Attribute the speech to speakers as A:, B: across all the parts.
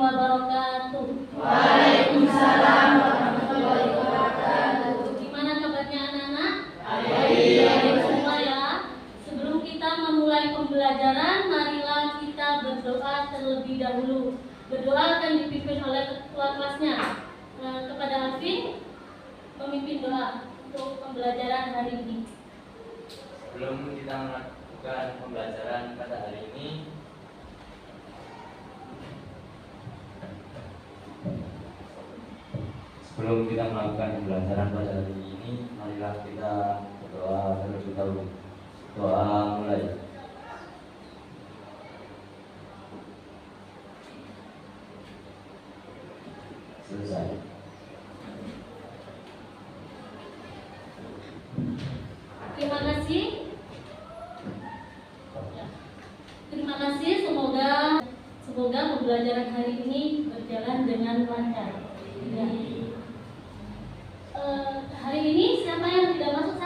A: wabarakatuh.
B: Waalaikumsalam warahmatullahi wabarakatuh.
A: Gimana kabarnya anak-anak?
B: Baik.
A: Semua ya. Sebelum kita memulai pembelajaran, marilah kita berdoa terlebih dahulu. Berdoa akan dipimpin oleh ketua kelasnya. Kepada Alvin, memimpin doa untuk pembelajaran hari ini.
C: Sebelum kita melakukan pembelajaran pada hari ini, marilah kita berdoa terlebih dahulu. Doa mulai. Selesai.
A: Terima kasih. Terima kasih. Semoga pembelajaran hari ini berjalan dengan lancar. Ya. Hari ini siapa yang tidak masuk?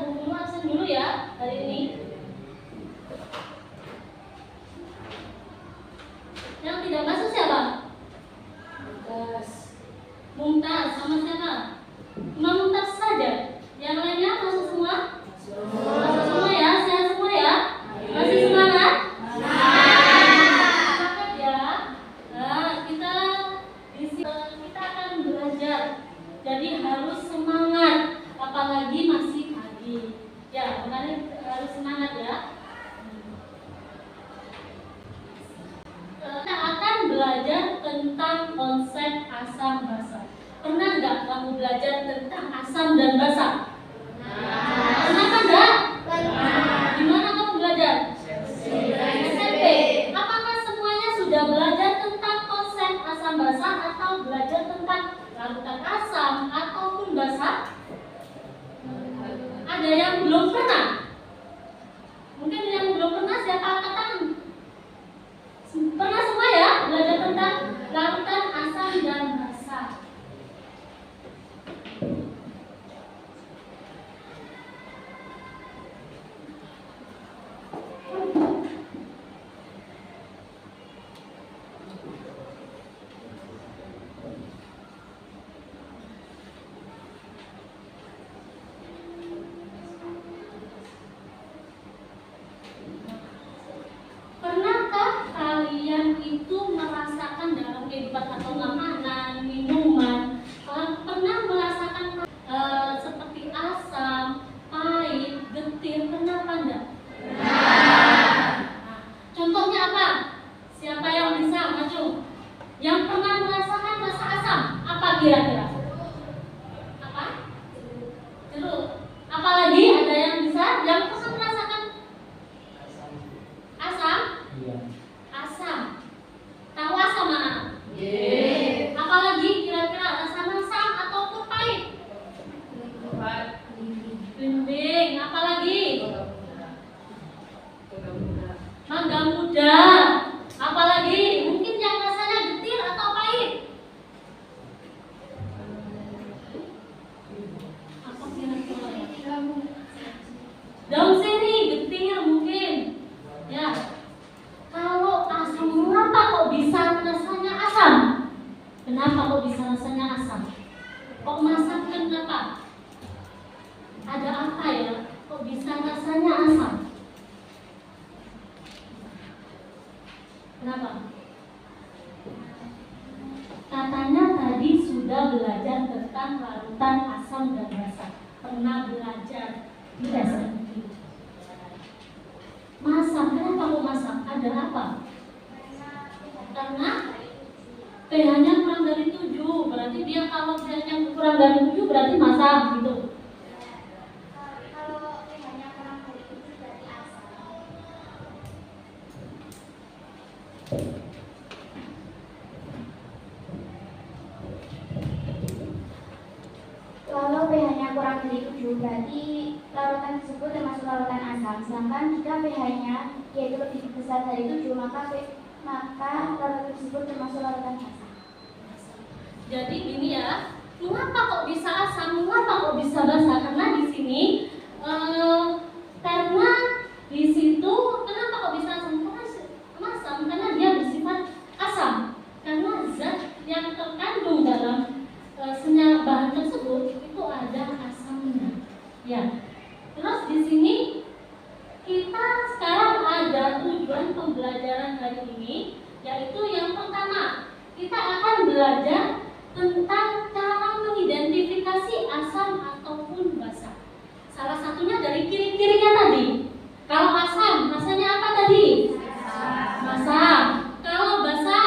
A: Bu Guru absen dulu ya hari ini. Yang tidak masuk siapa? Mumtaz sama siapa? Cuma Mumtaz saja. Yang lainnya masuk semua? Masuk semua ya, sehat semua ya. Masih semangat? Semangat ya. Nah, kita akan belajar. Jadi harus semangat, apalagi masih pagi. Ya, makanya harus semangat ya. Kita akan belajar tentang konsep asam basa. Pernah nggak kamu belajar tentang asam dan basa? Pernah kan nggak? Di mana kamu belajar? SMP. Apakah semuanya sudah belajar tentang konsep asam basa atau belajar tentang larutan asam ataupun basa? Ada yang belum pernah? Mungkin yang belum pernah siapa angkat tangan? Pernah semua ya belajar tentang larutan asam dan basa? Pernahkah kalian itu merasakan dalam kehidupan atau makanan, minuman, pernah merasakan seperti asam, pahit, getir, pernah apa enggak? Contohnya apa? Siapa yang bisa maju? Yang pernah merasakan rasa asam, apa kira-kira? Apa? Jeruk. Apalagi ada yang bisa? Yang pernah merasakan asam? Asam. Tahu asam mana? Apalagi kira-kira rasa asam ataupun pahit? Belimbing. Apalagi? Mangga muda. Apalagi? Mungkin yang rasanya getir atau pahit? Apa kira-kira? Daun sirih, getir mungkin. Ya. Kalau asam, kenapa kok bisa rasanya asam? Kenapa kok bisa rasanya asam? Kok masak kenapa? Ada apa ya? Kok bisa rasanya asam? Kenapa? Katanya tadi sudah belajar tentang larutan asam dan basa. Pernah belajar di SMP. Masak, kenapa kok masak? Ada apa? Karena pH-nya kurang dari 7. Berarti dia kalau pH-nya kurang dari 7 berarti masak gitu.
B: Kalau pH-nya kurang dari 7 berarti asam. Kalau pH-nya kurang dari 7 berarti larutan tersebut termasuk larutan asam. Sedangkan jika pH-nya yaitu lebih besar dari 7 maka larutan tersebut termasuk larutan asam.
A: Jadi gini ya, mengapa kok bisa asam? Mengapa kok bisa basa? Karena di sini karena di situ kenapa kok bisa asam? Karena dia bersifat asam. Karena ini, yaitu yang pertama, kita akan belajar tentang cara mengidentifikasi asam ataupun basa. Salah satunya dari ciri-cirinya tadi. Kalau asam, rasanya apa tadi? Masam. Kalau basa,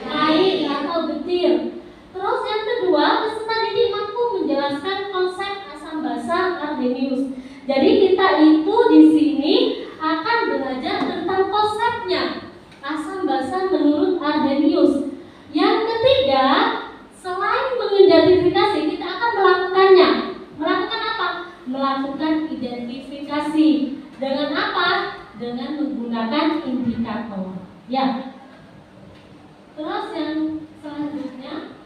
A: air atau getir. Terus yang kedua, peserta didik mampu menjelaskan konsep asam basa Arrhenius. Jadi kita itu di sini akan belajar tentang konsepnya asam basa menurut Arrhenius. Yang ketiga, selain mengidentifikasi, kita akan melakukannya. Melakukan apa? Melakukan identifikasi. Dengan apa? Dengan menggunakan indikator. Ya. Terus yang selanjutnya,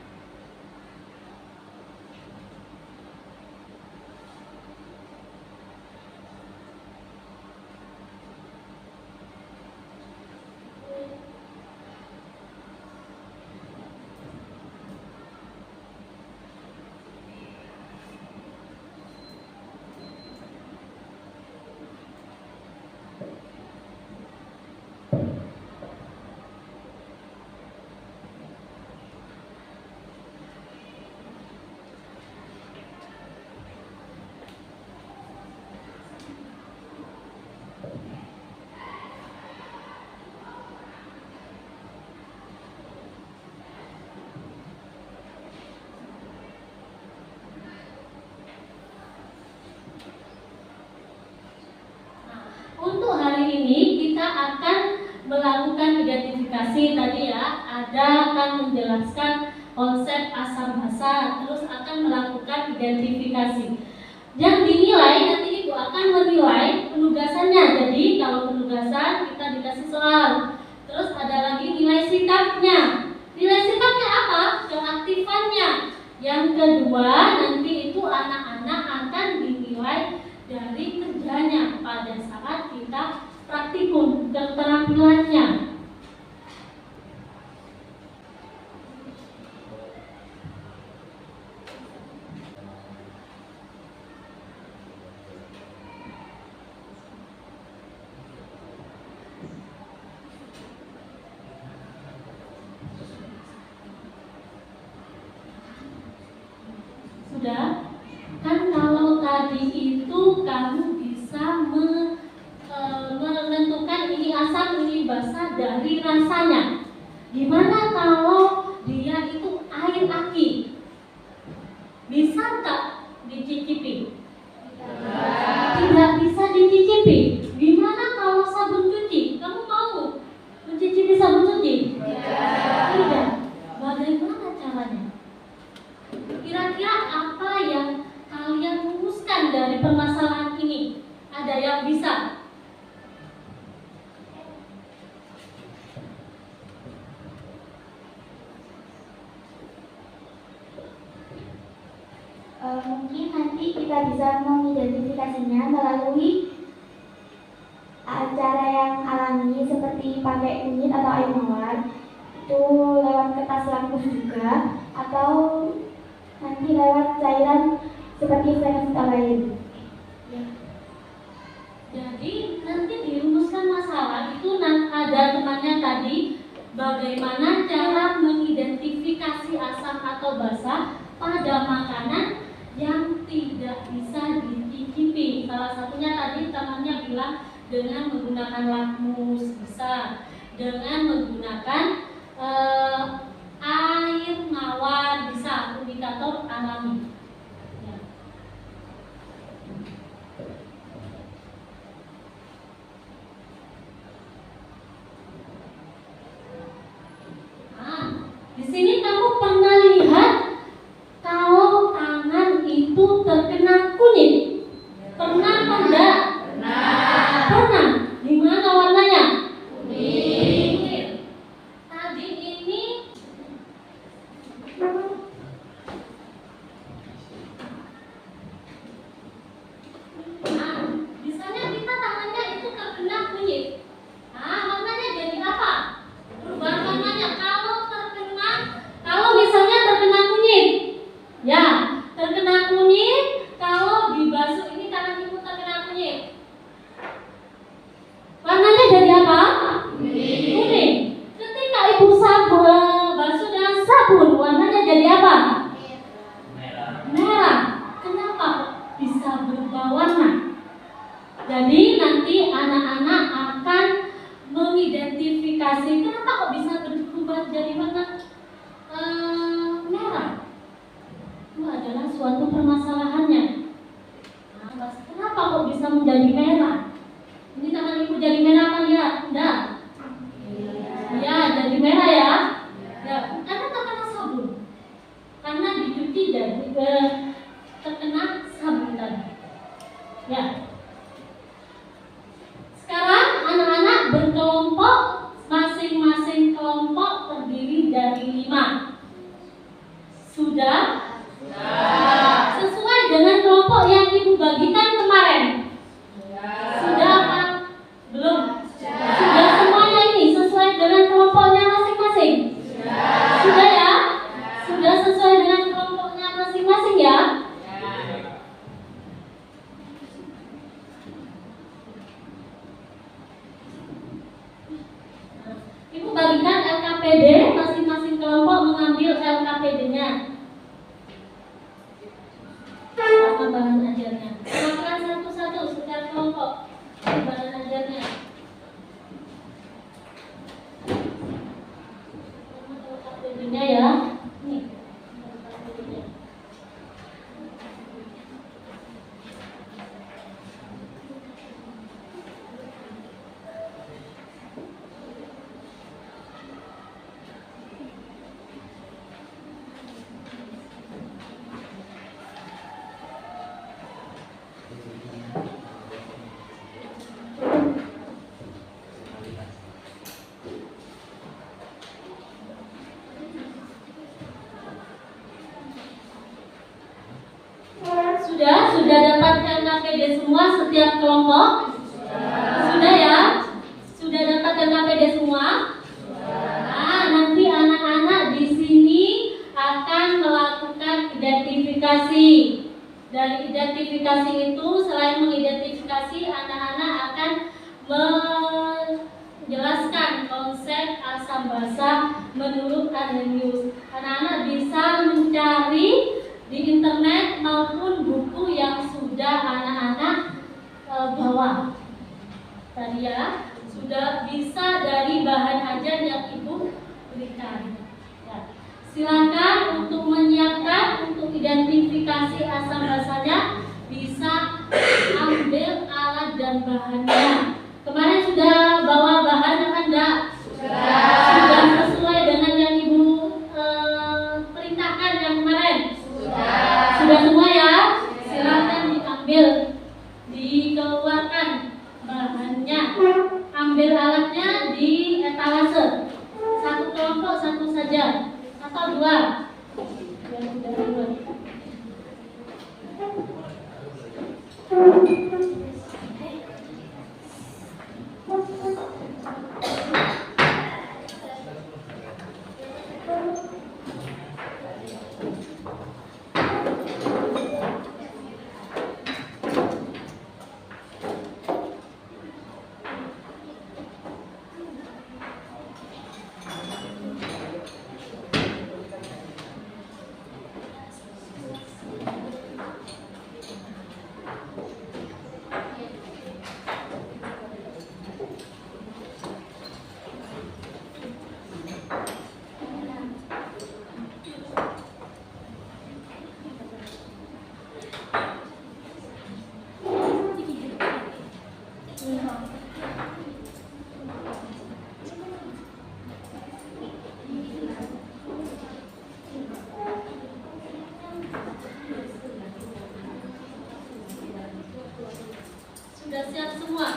A: untuk hari ini kita akan melakukan identifikasi tadi ya. Ada akan menjelaskan konsep asam basa, terus akan melakukan identifikasi. Yang dinilai nanti Ibu akan menilai penugasannya. Jadi kalau penugasan kita dikasih soal. Terus ada lagi nilai sikapnya. Nilai sikapnya apa? Keaktifannya. Yang kedua nanti itu anak-anak akan dinilai dari kerjanya pada saat kita praktikum, keterampilannya. Sudah? Kan kalau tadi itu kamu bisa menentukan ini asam, ini basa dari rasanya. Gimana kalau dia itu air aki? Bisa tak dicicipi? Tidak bisa dicicipi. Gimana kalau sabun cuci? Kamu mau mencicipi sabun cuci? Tidak. Bagaimana caranya? Kira-kira apa yang kalian rumuskan dari permasalahan ini? Ada yang bisa?
B: Mungkin nanti kita bisa mengidentifikasinya melalui cara yang alami seperti pakai kunyit atau air mawar, itu lewat kertas lampus juga, atau nanti lewat cairan seperti fenolftalein. Ya.
A: Jadi nanti dirumuskan masalah itu ada temannya tadi, bagaimana cara mengidentifikasi asam atau basa pada makanan yang tidak bisa dicicipi. Salah satunya tadi temannya bilang dengan menggunakan lakmus, bisa dengan menggunakan air mawar, bisa indikator alami. Ya. Nah, di sini kamu pernah lihat kalau tangan itu terkena kunyit? Pernah apa enggak? Pernah. Gimana warnanya? Kuning. Tadi ini LKPD, masing-masing kelompok mengambil LKPD-nya sama bahan ajarnya. Silakan satu-satu setiap kelompok bahan ajarnya. LKPD-nya ya. Nih. LKPD-nya. Sudah dapat LKPD semua setiap kelompok? Sudah ya? Sudah dapat LKPD semua? Nah, nanti anak-anak di sini akan melakukan identifikasi. Dari identifikasi itu, selain mengidentifikasi, anak-anak akan menjelaskan konsep asam basa menurut Arrhenius. Anak-anak bisa mencari di internet maupun buku yang sudah anak-anak bawa tadi ya, sudah bisa dari bahan ajar yang ibu berikan ya. Silakan untuk menyiapkan untuk identifikasi asam basanya, bisa ambil alat dan bahannya. Kemarin sudah bawa bahan apa enggak? Sudah sesuai dengan yang ibu perintahkan yang kemarin? Sudah semua ya? Silakan diambil, dikeluarkan bahannya, ambil alatnya di etalase. Satu kelompok satu saja atau dua? Sudah siap semua?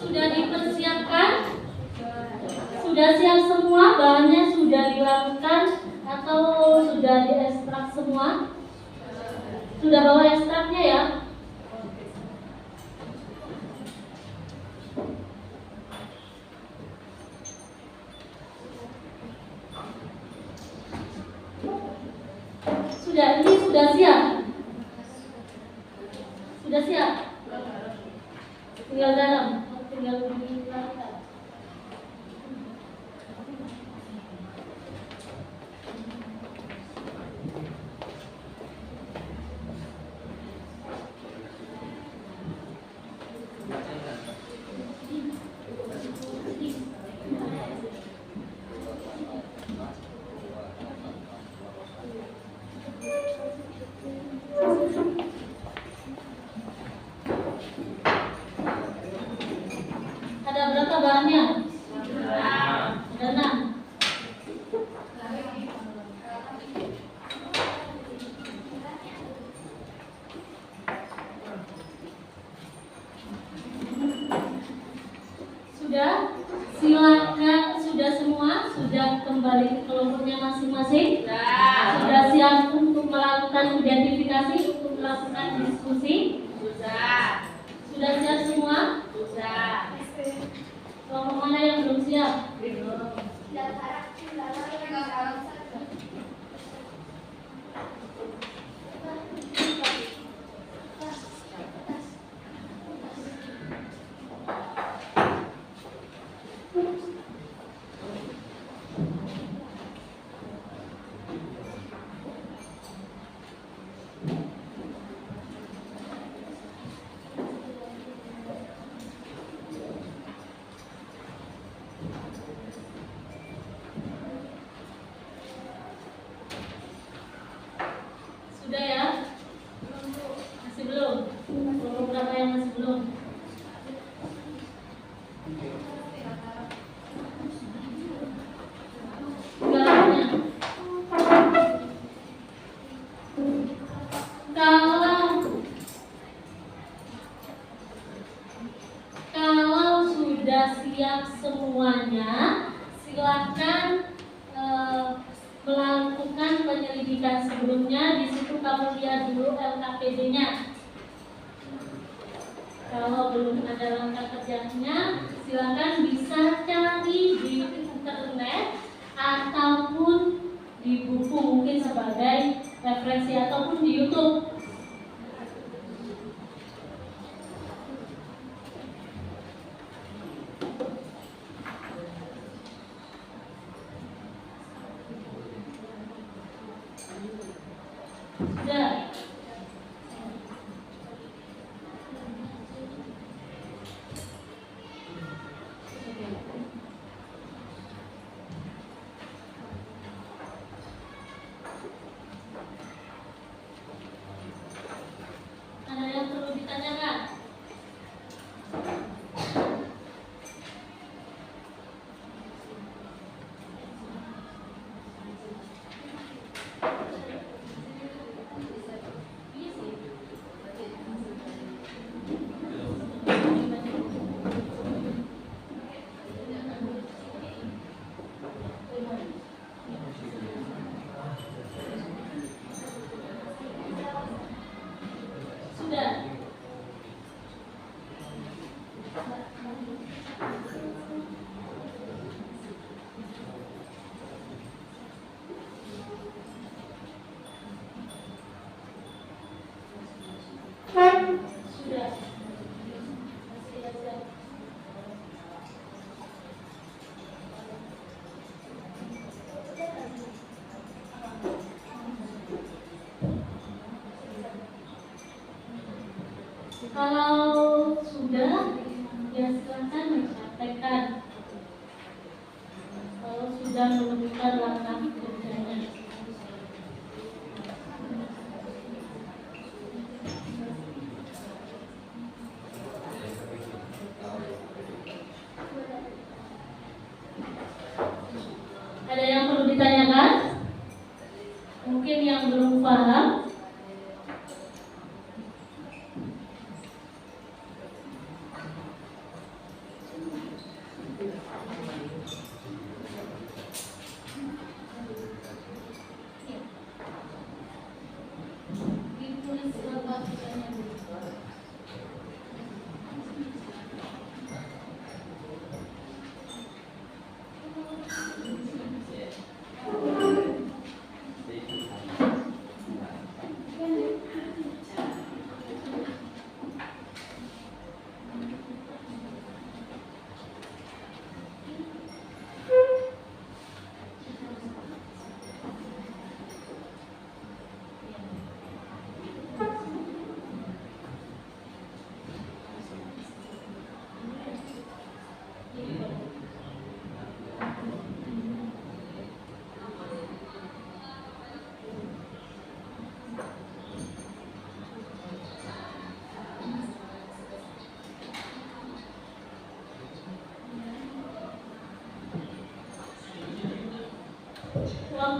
A: Sudah dipersiapkan? Sudah siap semua? Bahannya sudah dilakukan atau sudah diekstrak semua? Sudah bawa ekstraknya ya? Sudah, ini sudah siap? Sudah siap? Tinggal dalam, tinggal dilakukan. Ada berapa bahannya? Ada 6. Sudah? Silakan, sudah semua? Sudah kembali ke kelompoknya masing-masing? Sudah siap untuk melakukan identifikasi, untuk melakukan diskusi? Sudah siap semua? Kelompok mana yang belum siap? Sudah ya? Masih belum? Kelompok berapa yang masih belum? Garamnya. Kalau sudah siap semuanya, silakan melakukan penyelidikan sebelumnya. Di situ kamu lihat dulu LKPD-nya. Kalau belum ada langkah kerjanya, silakan bisa cari di internet ataupun di buku, mungkin sebagai referensi, ataupun di YouTube. Sudah. Ada yang perlu ditanyakan? Sudah. Sudah. Siap. Kalau sudah, ya silakan dipraktekkan. Kalau sudah menemukan langkah kerjanya. Ada yang perlu ditanyakan? Mungkin yang belum paham.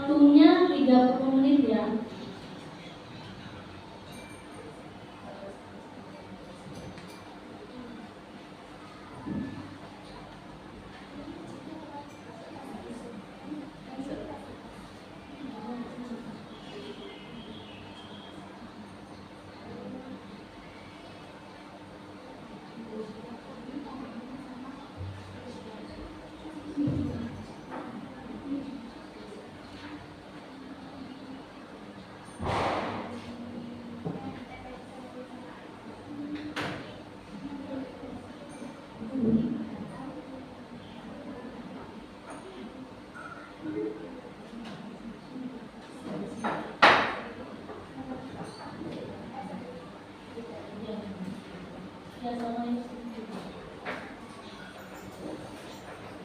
A: Waktunya 30 menit ya.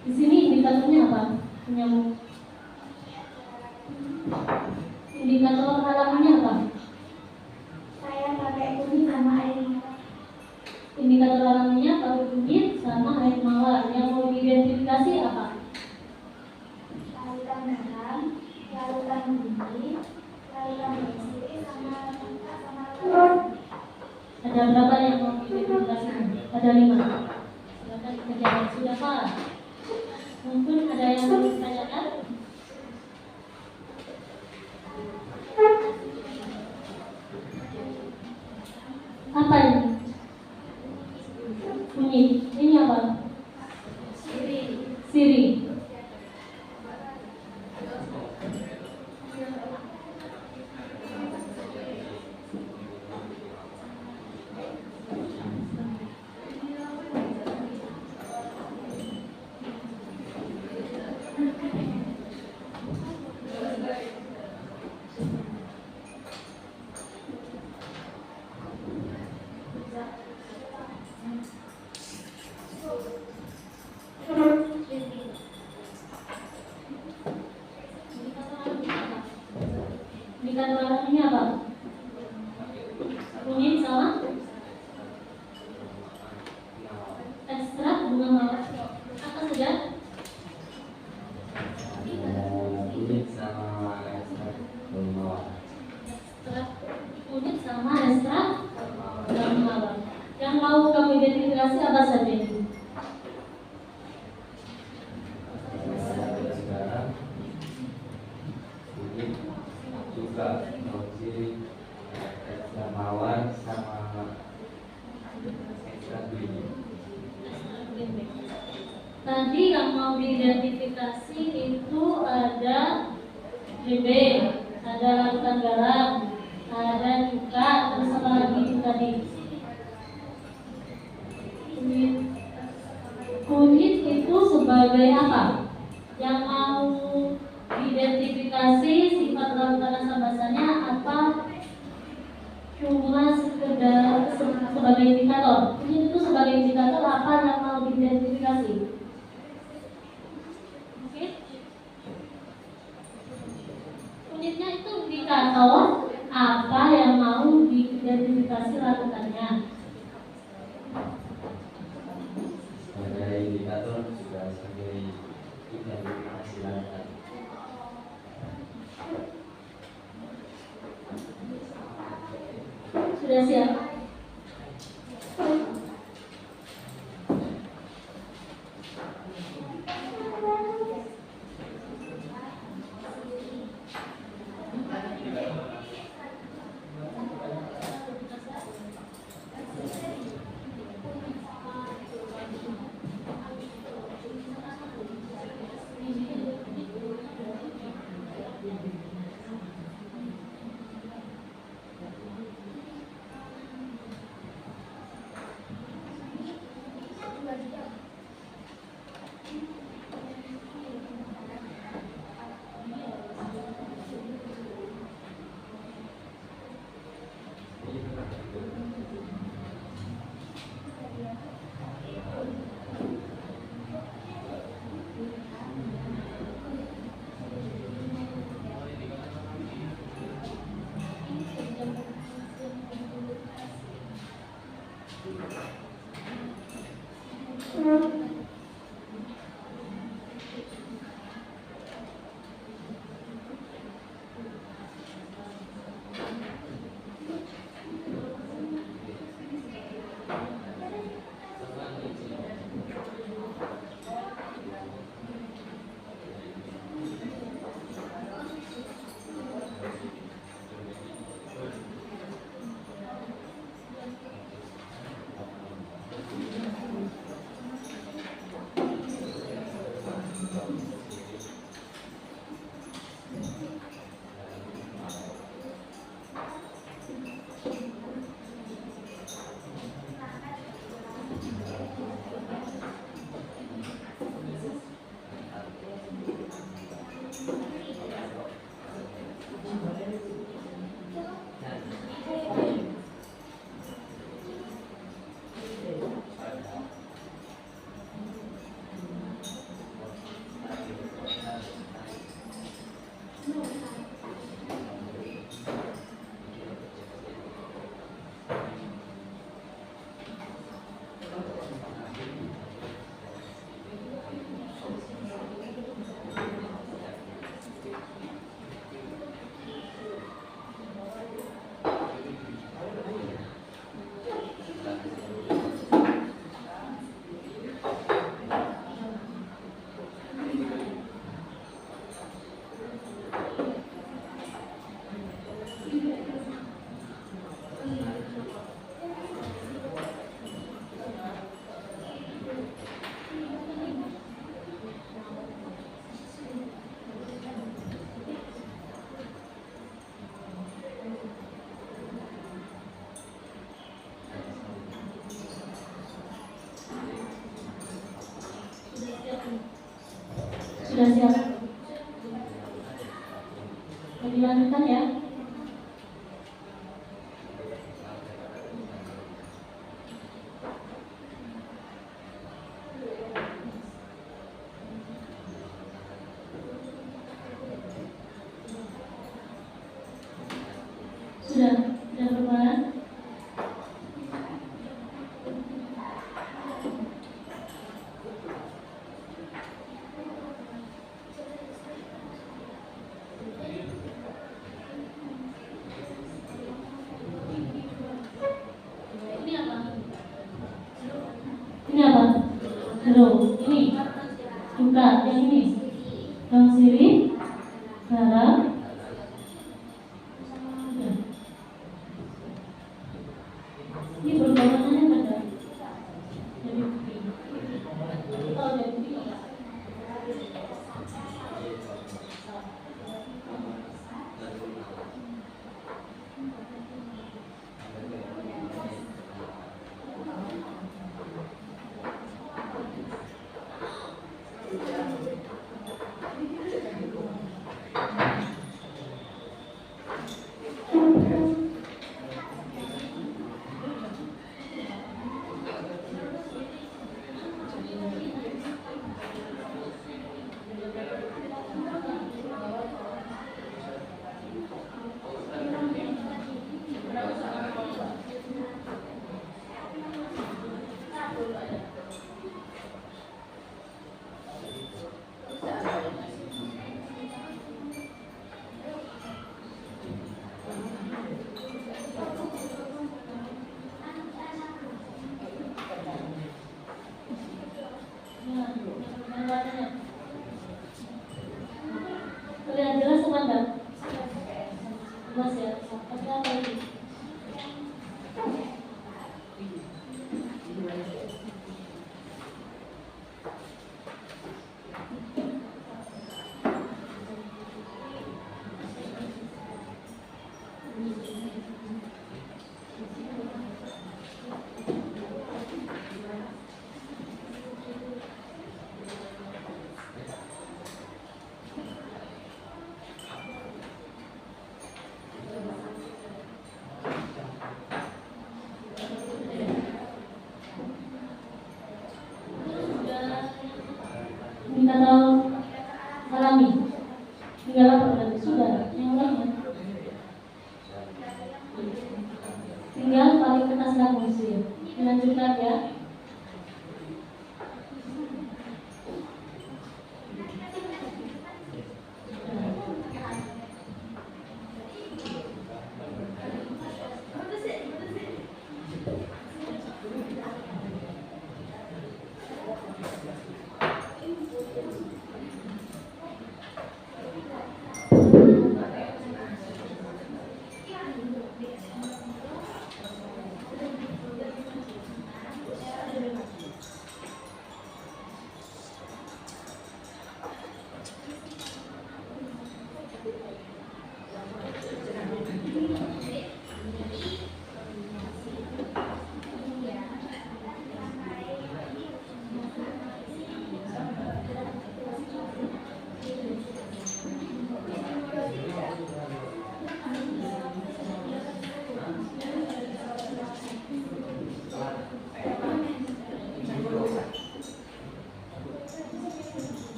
A: Di sini indikatornya apa? Nyamuk. Indikator halamannya apa?
B: Saya pakai kunyit sama air.
A: Indikator halamannya pakai kunyit sama air mawar. Yang mau diidentifikasi apa?
B: Larutan garam, larutan bumbu, larutan bersih sama larutan.
A: Ada berapa yang mau diidentifikasi? Ada 5. Silakan dikerjakan. Sudah Pak? Mungkin ada yang mau ditanyakan? Apa ini? Kunyit. Ini apa? Siri. Indikator halamannya apa? Kunyit sama ekstrak bunga mawar. Apa saja?
C: Kunyit sama ekstrak bunga mawar.
A: Ekstrak kunyit sama ekstrak bunga mawar. Yang mau kamu identifikasi apa saja itu?
C: Sekarang kunyit juga siri, ekstrak mawar sama ekstrak biji.
A: Tadi yang mau diidentifikasi itu ada BB, ada larutan garam, ada cuka, terus apa lagi itu tadi? Kunyit itu sebagai apa? Yang mau diidentifikasi sifat larutan asam basanya apa? Cuma sekedar sebagai indikator. Kunyit itu sebagai indikator apa yang mau diidentifikasi? Oke? Kunyitnya itu indikator apa yang mau diidentifikasi larutannya.
C: Sebagai indikator juga sebagai identifikasi larutan.
A: Sudah siap? sudah berubah. Ini apa? Ini apa? Hero. Ini duka. Yang ini daun sirih, garam. Ini berubah warnanya pada jadi pink. Oh, jadi pink. Terlihat jelas teman enggak? Jelas ya. Pakai apa ini? Minta tahu alami. Tinggal apa berarti sudah yang lainnya. Tinggal paling kertas fungsi. Dilanjutkan ya.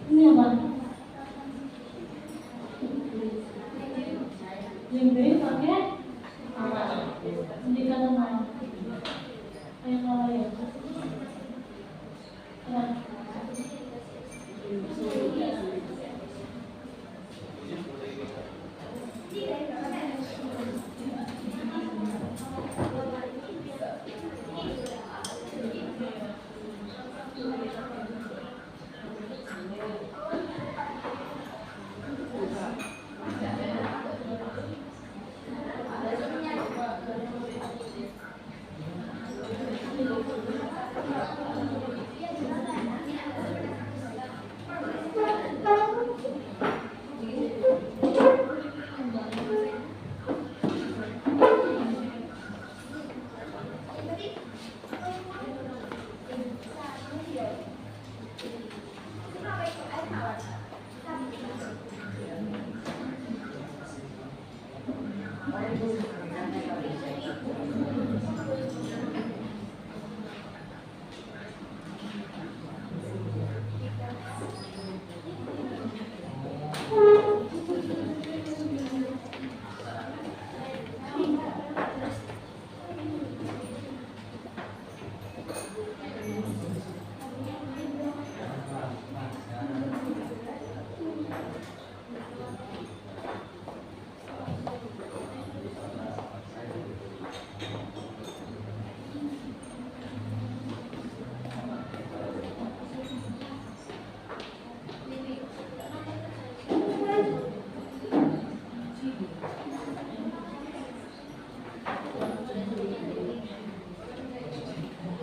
A: Ini apa? Jembe pakai indikator mana? Yang mana ya?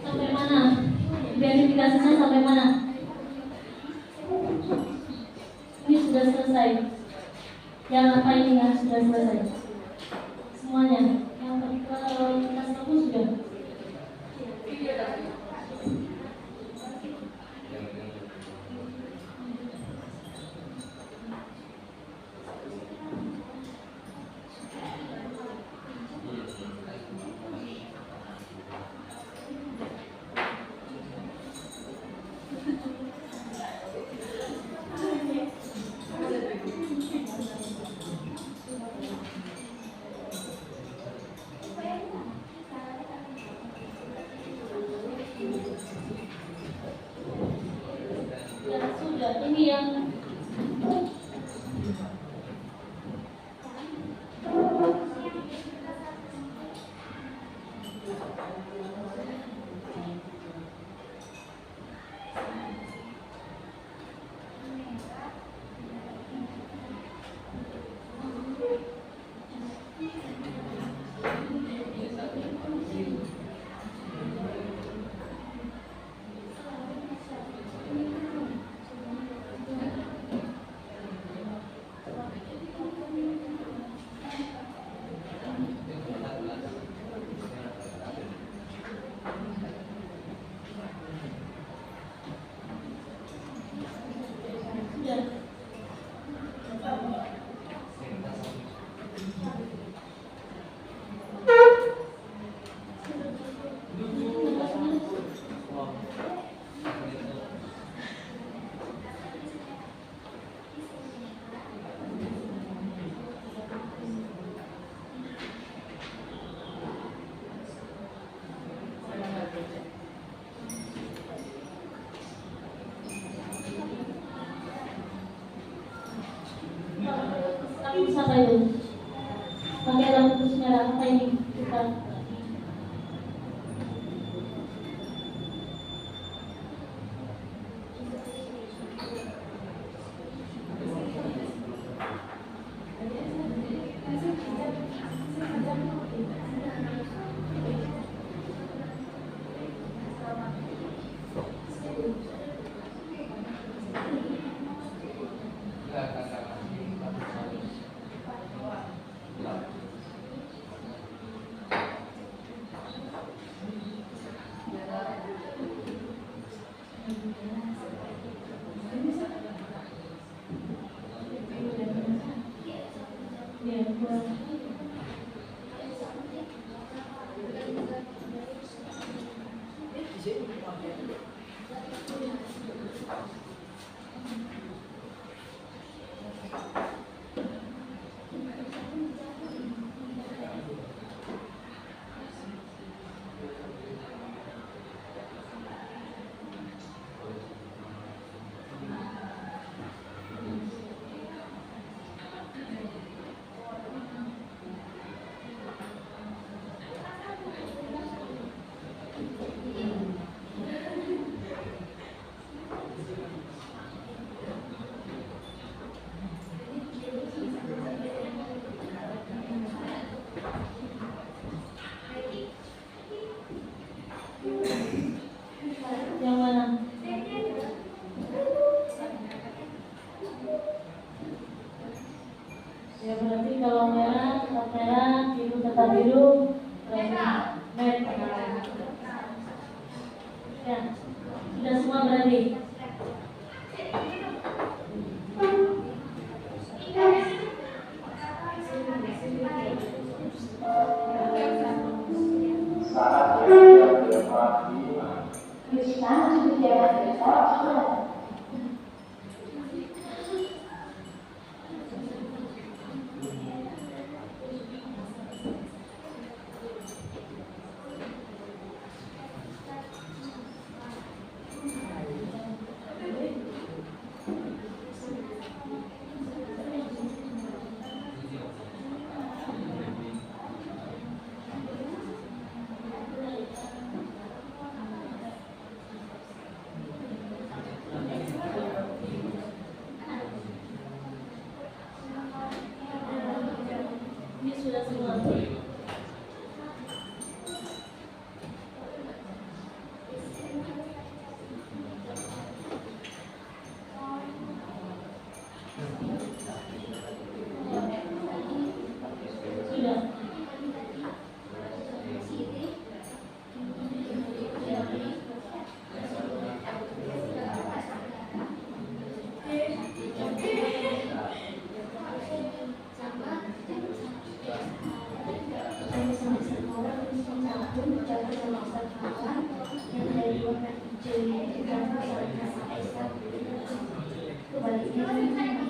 A: Sampai mana? Verifikasinya sampai mana? Ini sudah selesai. Yang apa ini ya sudah selesai? Semuanya. Yang verifikasi kamu sudah. Ini yang apa itu? Pakai lampu merah apa ini? Bukan.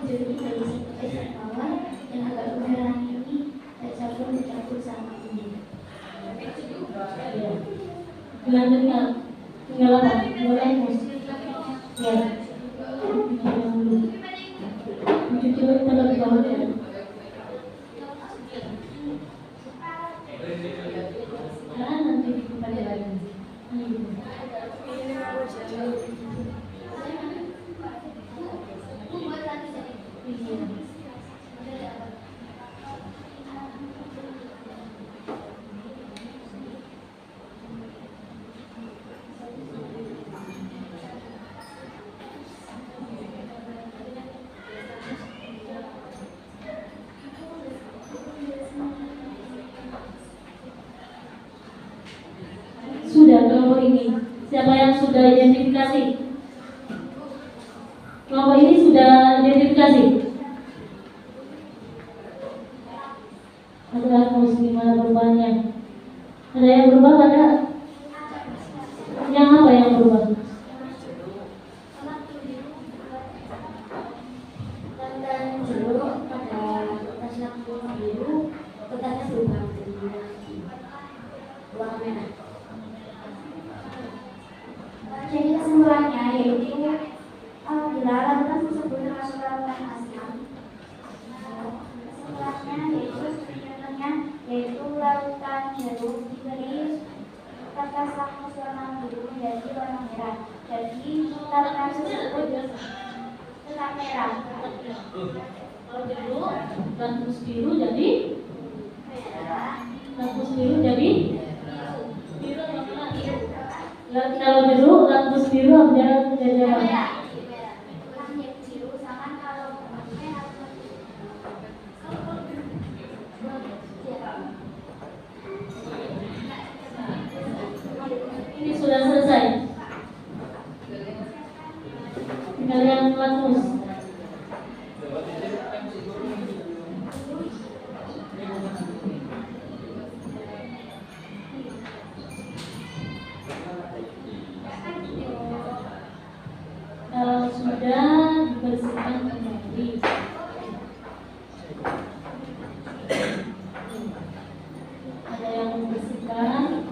B: jadi seperti sekawan yang agak bermerah ini bercampur sama kuning.
A: Tinggal apa? Tinggal mus. Ya. Cuci terlebih dahulu ya. Karena nanti kembali lagi. Sudah kelompok ini. Siapa yang sudah identifikasi? Kelompok ini sudah identifikasi. Ada harus gimana perubahannya? Ada yang berubah ada? Yang apa yang berubah?
B: Dan jeruk pada kertas lampu biru, kertasnya berubah menjadi warna merah. Jadi kesimpulannya yaitu apabila lautan tersebut termasuk lautan asam, kesimpulannya yaitu lautan jeruk diberi kertas lampu warna biru menjadi warna merah. Jadi lautan tersebut tetap merah.
A: Kalau jeruk lampus biru jadi lampus biru jadi biru apa? Kalau jeruk lampus biru jadi apa? Ini sudah selesai. Tinggal yang lampus. Kalau sudah dibersihkan kembali. Ada yang membersihkan.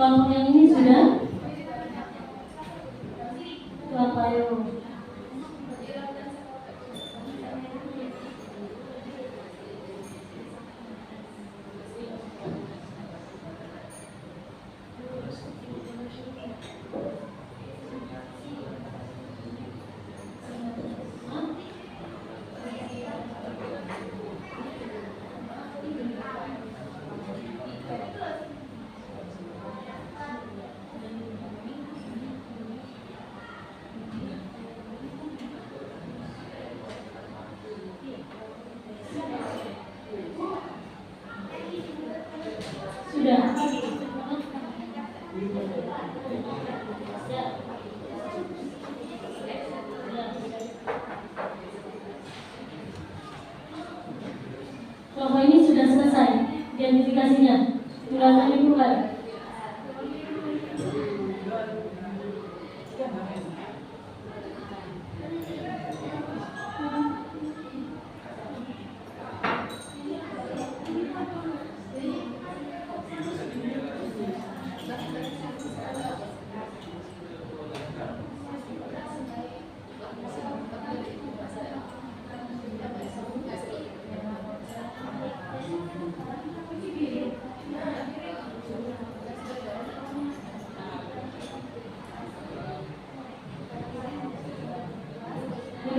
A: Kelompok yang ini sudah apa yuk?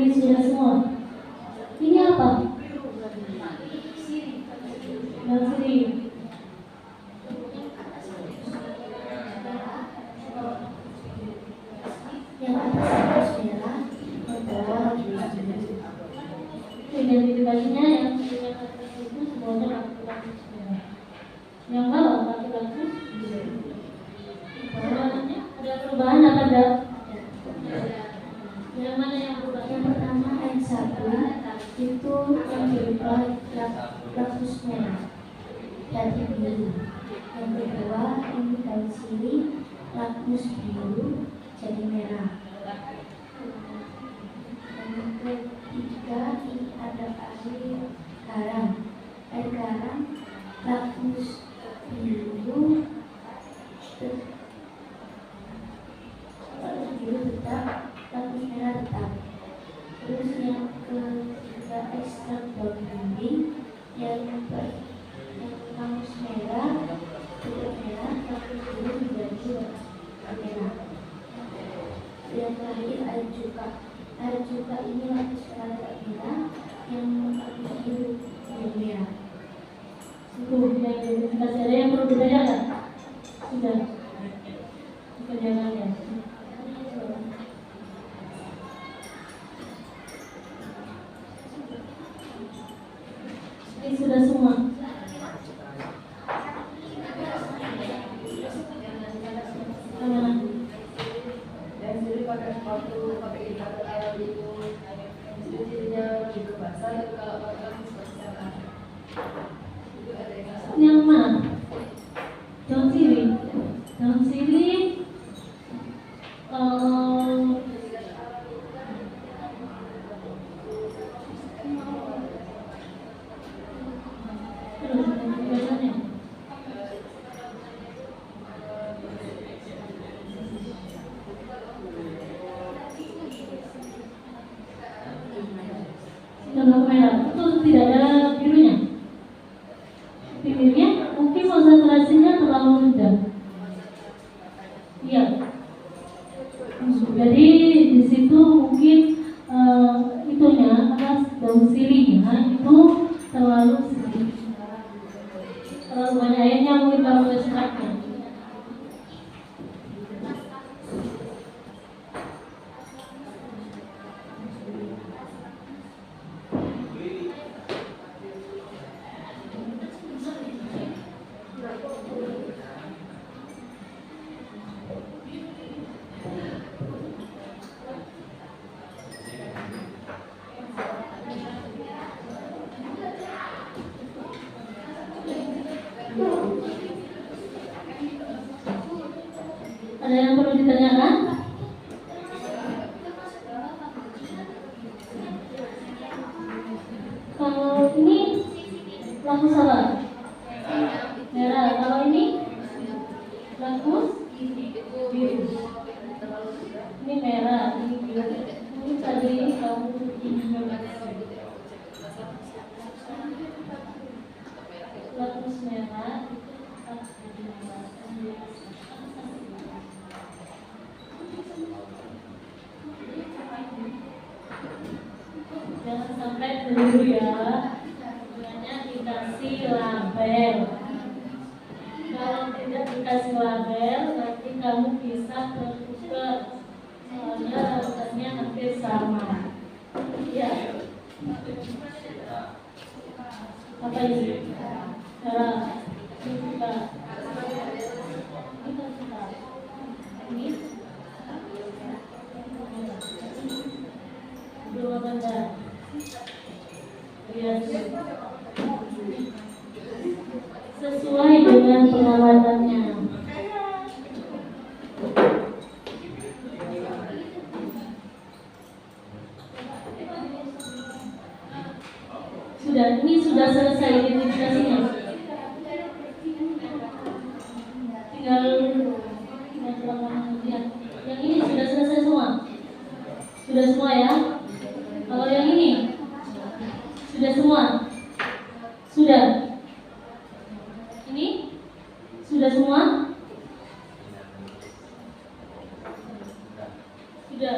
A: Ini sudah semua. Ini apa? Siri.
B: Yang atas garis merah adalah
A: Identifikasinya yang atas itu semuanya laki-laki merah. Yang bawah laki-laki ada perubahan apa enggak? Yang mana yang berubah?
B: yang pertama ayat 1 itu yang berubah lapis merah jadi biru. Yang kedua ini daun sirih lapis biru jadi merah. Yang ketiga ini ada air garam lapis biru tetap lapis merah tetap. Terus yang ketiga ekstrak daun bimbing yang lapis merah tetap merah lapis biru menjadi merah. Yang terakhir air cuka ini lapis merah tetap merah yang lapis biru menjadi merah.
A: Itu yang identifikasi. Ada yang perlu ditanyakan? Sudah dikerjakan ya. Ini sudah semua.
D: Dan jadi pakai sepatu, pakai ikat itu, jadinya gitu basah. Kalau pakai seperti apa? Itu ada yang
A: Yang mana? Daun sirih. Daun sirih. Biasanya. Daun merah itu tidak ada birunya. Bibirnya mungkin konsentrasinya terlalu rendah. Iya. Jadi di situ mungkin itunya atas daun sirihnya itu terlalu sedikit. Terlalu banyak airnya mungkin kalau ekstraknya. Ada yang perlu ditanyakan? Kalau ini lapis apa? Merah. Kalau ini lapis biru. Ini merah, ini biru. Ini tadi kamu lapis merah. Jangan sampai keliru ya. Tujuannya dikasih label. Kalau tidak dikasih label, nanti kamu bisa tertukar. Soalnya rasanya hampir sama. Ya. Apa ini? Cara kita. Ini. Dua benda. Sesuai dengan pengawasannya. Ini sudah selesai identifikasinya. Tinggal lihat. Yang ini sudah selesai semua. Sudah semua ya. Kalau yang ini sudah semua. Sudah. Ini sudah semua. Sudah.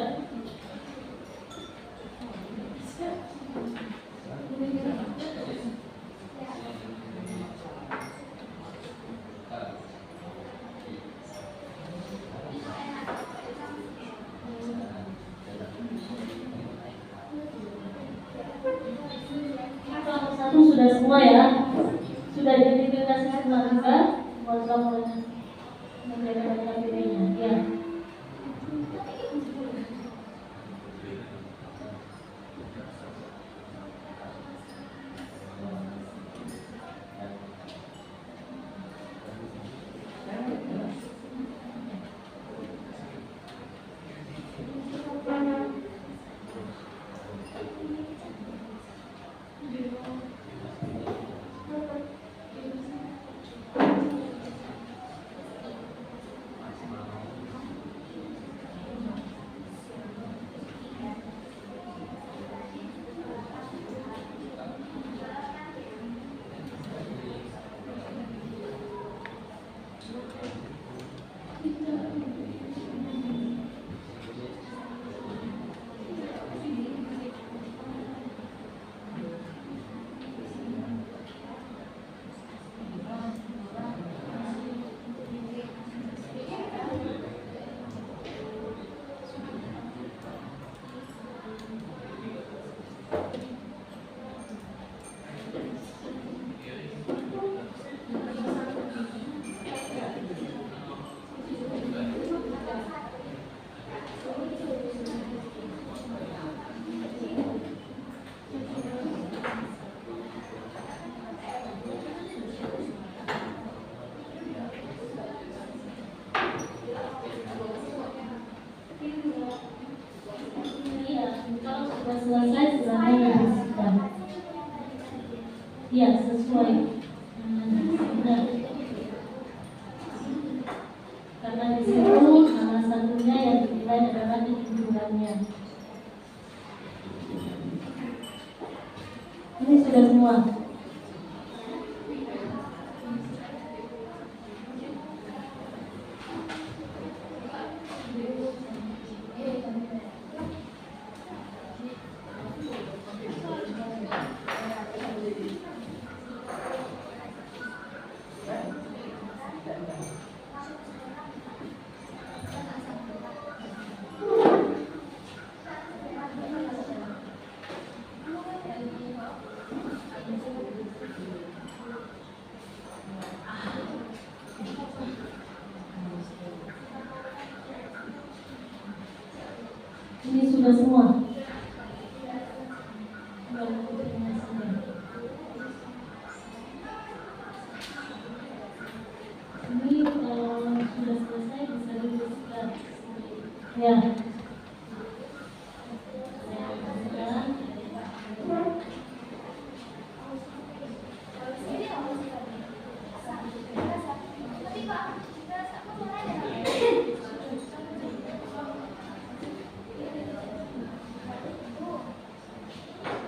A: semua ya. Sudah identifikasi semua juga. Buat kamu menjaga data dirinya. Ya. Selesai silakan dibersihkan. Ya, sesuai. Benar. Karena di situ salah satunya yang dinilai adalah kejujurannya. Ini sudah semua. Ini sudah semua. Ini kalau sudah selesai bisa dibersihkan. Ya.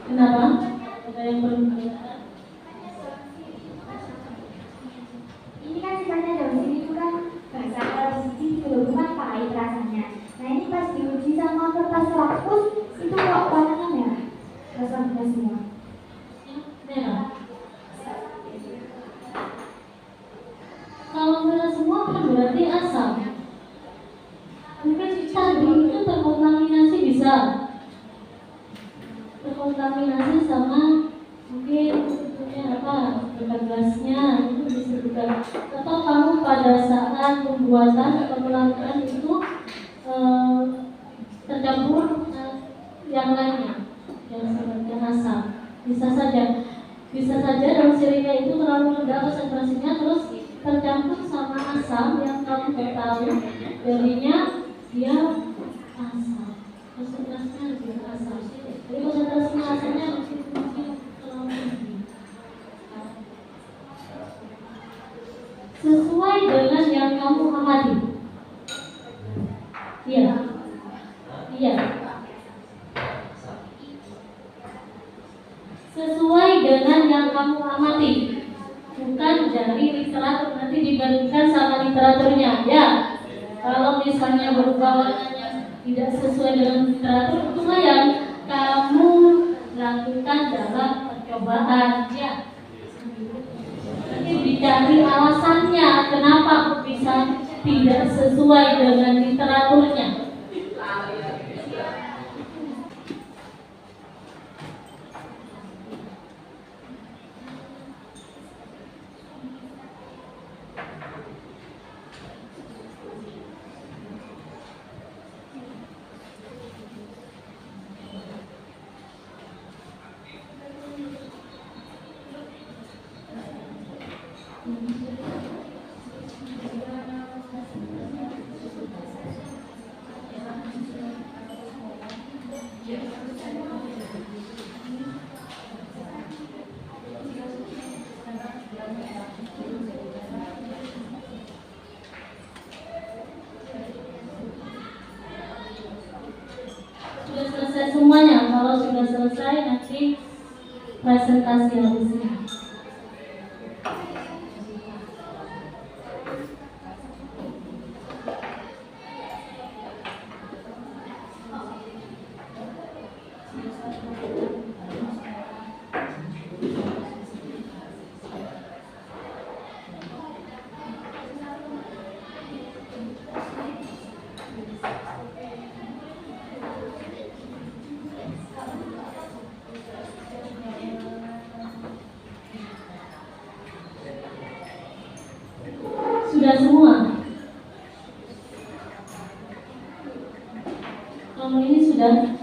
A: Kenapa? Ada yang perlu ditanyakan?
B: Ini kan sifatnya dosis itu kan bahasa dosis itu kan pahit rasanya. Nah ini pas diuji sama kertas lapus itu kok warnanya merah. Rasa semua.
A: Merah. Kalau merah semua kan berarti asam. Mungkin tadi itu terkontaminasi bisa. Terkontaminasi sama mungkin sebetulnya apa bekas gelasnya itu bisa juga, atau kamu pada saat pembuatan atau melakukan itu tercampur yang lainnya yang sifatnya asam. Bisa saja daun sirihnya itu terlalu rendah konsentrasinya terus tercampur sama asam yang kamu tidak tahu, jadinya dia asam, konsentrasinya lebih asam. Jadi konsentrasinya asamnya mungkin terlalu tinggi. Sesuai dengan yang kamu amati. Iya. Iya. Sesuai dengan yang kamu amati. Bukan dari literatur, nanti dibandingkan sama literaturnya. Ya. Kalau misalnya berubah warnanya tidak sesuai dengan literatur, itulah yang kamu lakukan dalam percobaan. Ya. Nanti dicari alasannya kenapa bisa tidak sesuai dengan literaturnya. Sudah selesai semuanya. Kalau sudah selesai nanti presentasi habisnya. Sudah semua. Kamu ini sudah.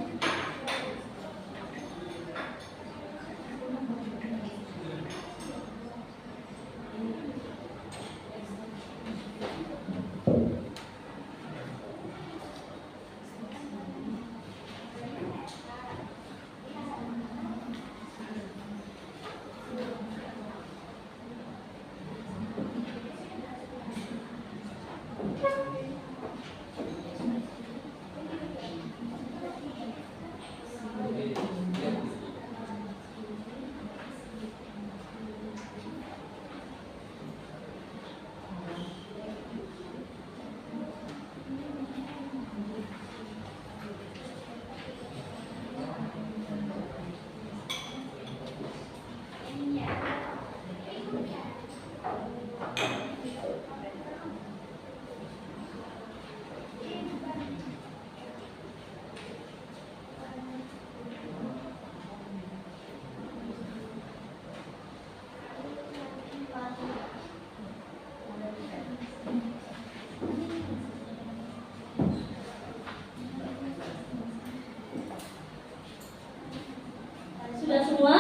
A: Sudah semua?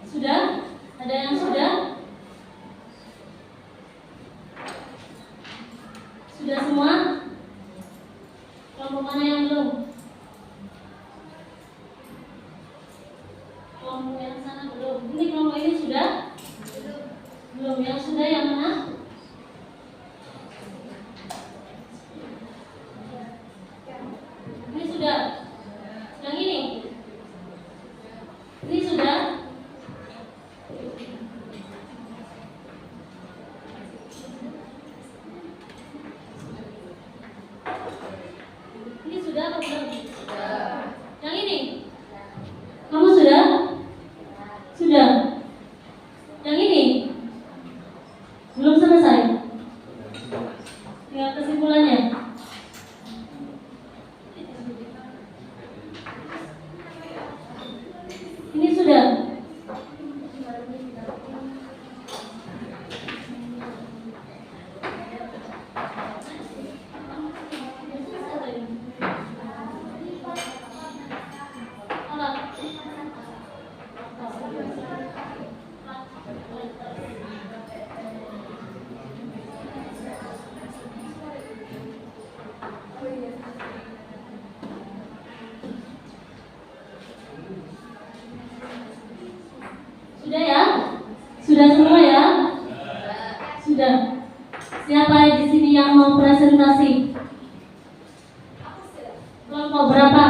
A: Sudah? Ada yang sudah? Sudah semua? Kelompok mana yang belum? Kelompok yang sana belum. Ini kelompok ini sudah? Belum. Yang sudah yang mana? Ini sudah. Yang ini? Ini sudah. Ini sudah atau belum? Yang ini? Kamu sudah? Sudah. Yang ini? Belum selesai. Tinggal kesimpulannya. Ini sudah. Sudah ya? Sudah semua ya? Sudah. Siapa di sini yang mau presentasi? Kelompok berapa?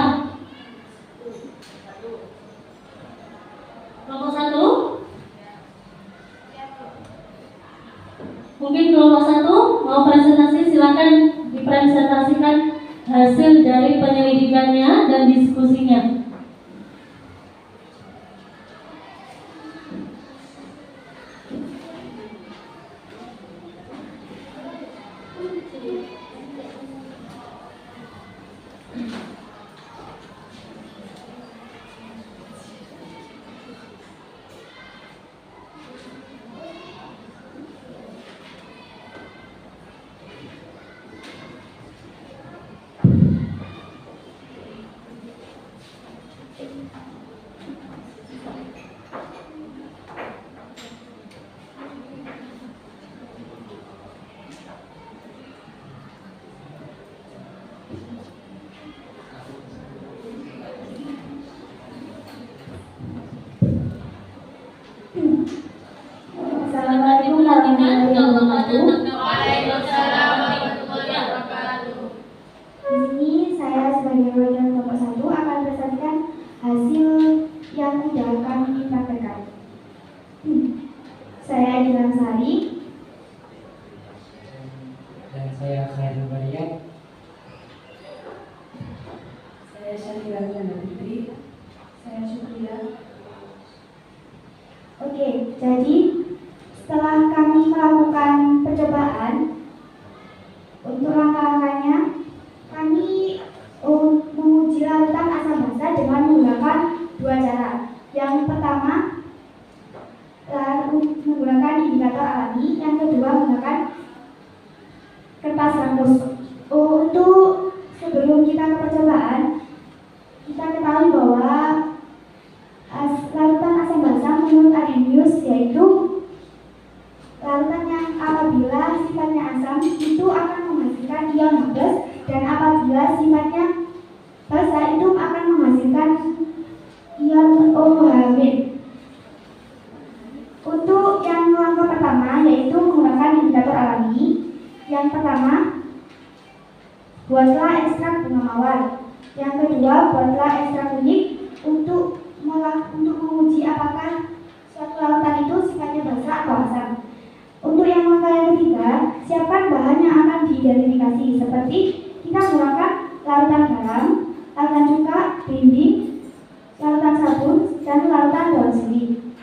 A: Kelompok 1? Mungkin kelompok 1 mau presentasi, silakan dipresentasikan hasil dari penyelidikannya dan diskusinya.
E: Saya Khairul Bariyat.
D: Saya Syakira Nanda Putri.
B: Saya Syukria. Oke, jadi setelah kami melakukan percobaan, untuk langkah-langkahnya kami menguji larutan asam basa dengan menggunakan dua cara. Yang pertama menggunakan indikator alami, yang kedua menggunakan kertas rambus. Untuk sebelum kita ke percobaan, kita ketahui bahwa larutan asam basa menurut Arrhenius yaitu larutan yang apabila sifatnya asam itu akan menghasilkan ion H+, dan apabila sifatnya basa itu akan menghasilkan ion OH-. Untuk yang langkah pertama yaitu menggunakan indikator alami. Yang pertama, buatlah ekstrak bunga mawar. Yang kedua, buatlah ekstrak kunyit untuk menguji apakah suatu larutan itu sifatnya basa atau asam. Untuk yang langkah yang ketiga, siapkan bahan yang akan diidentifikasi, seperti kita menggunakan larutan garam, larutan cuka, belimbing, larutan sabun, dan larutan daun sirih.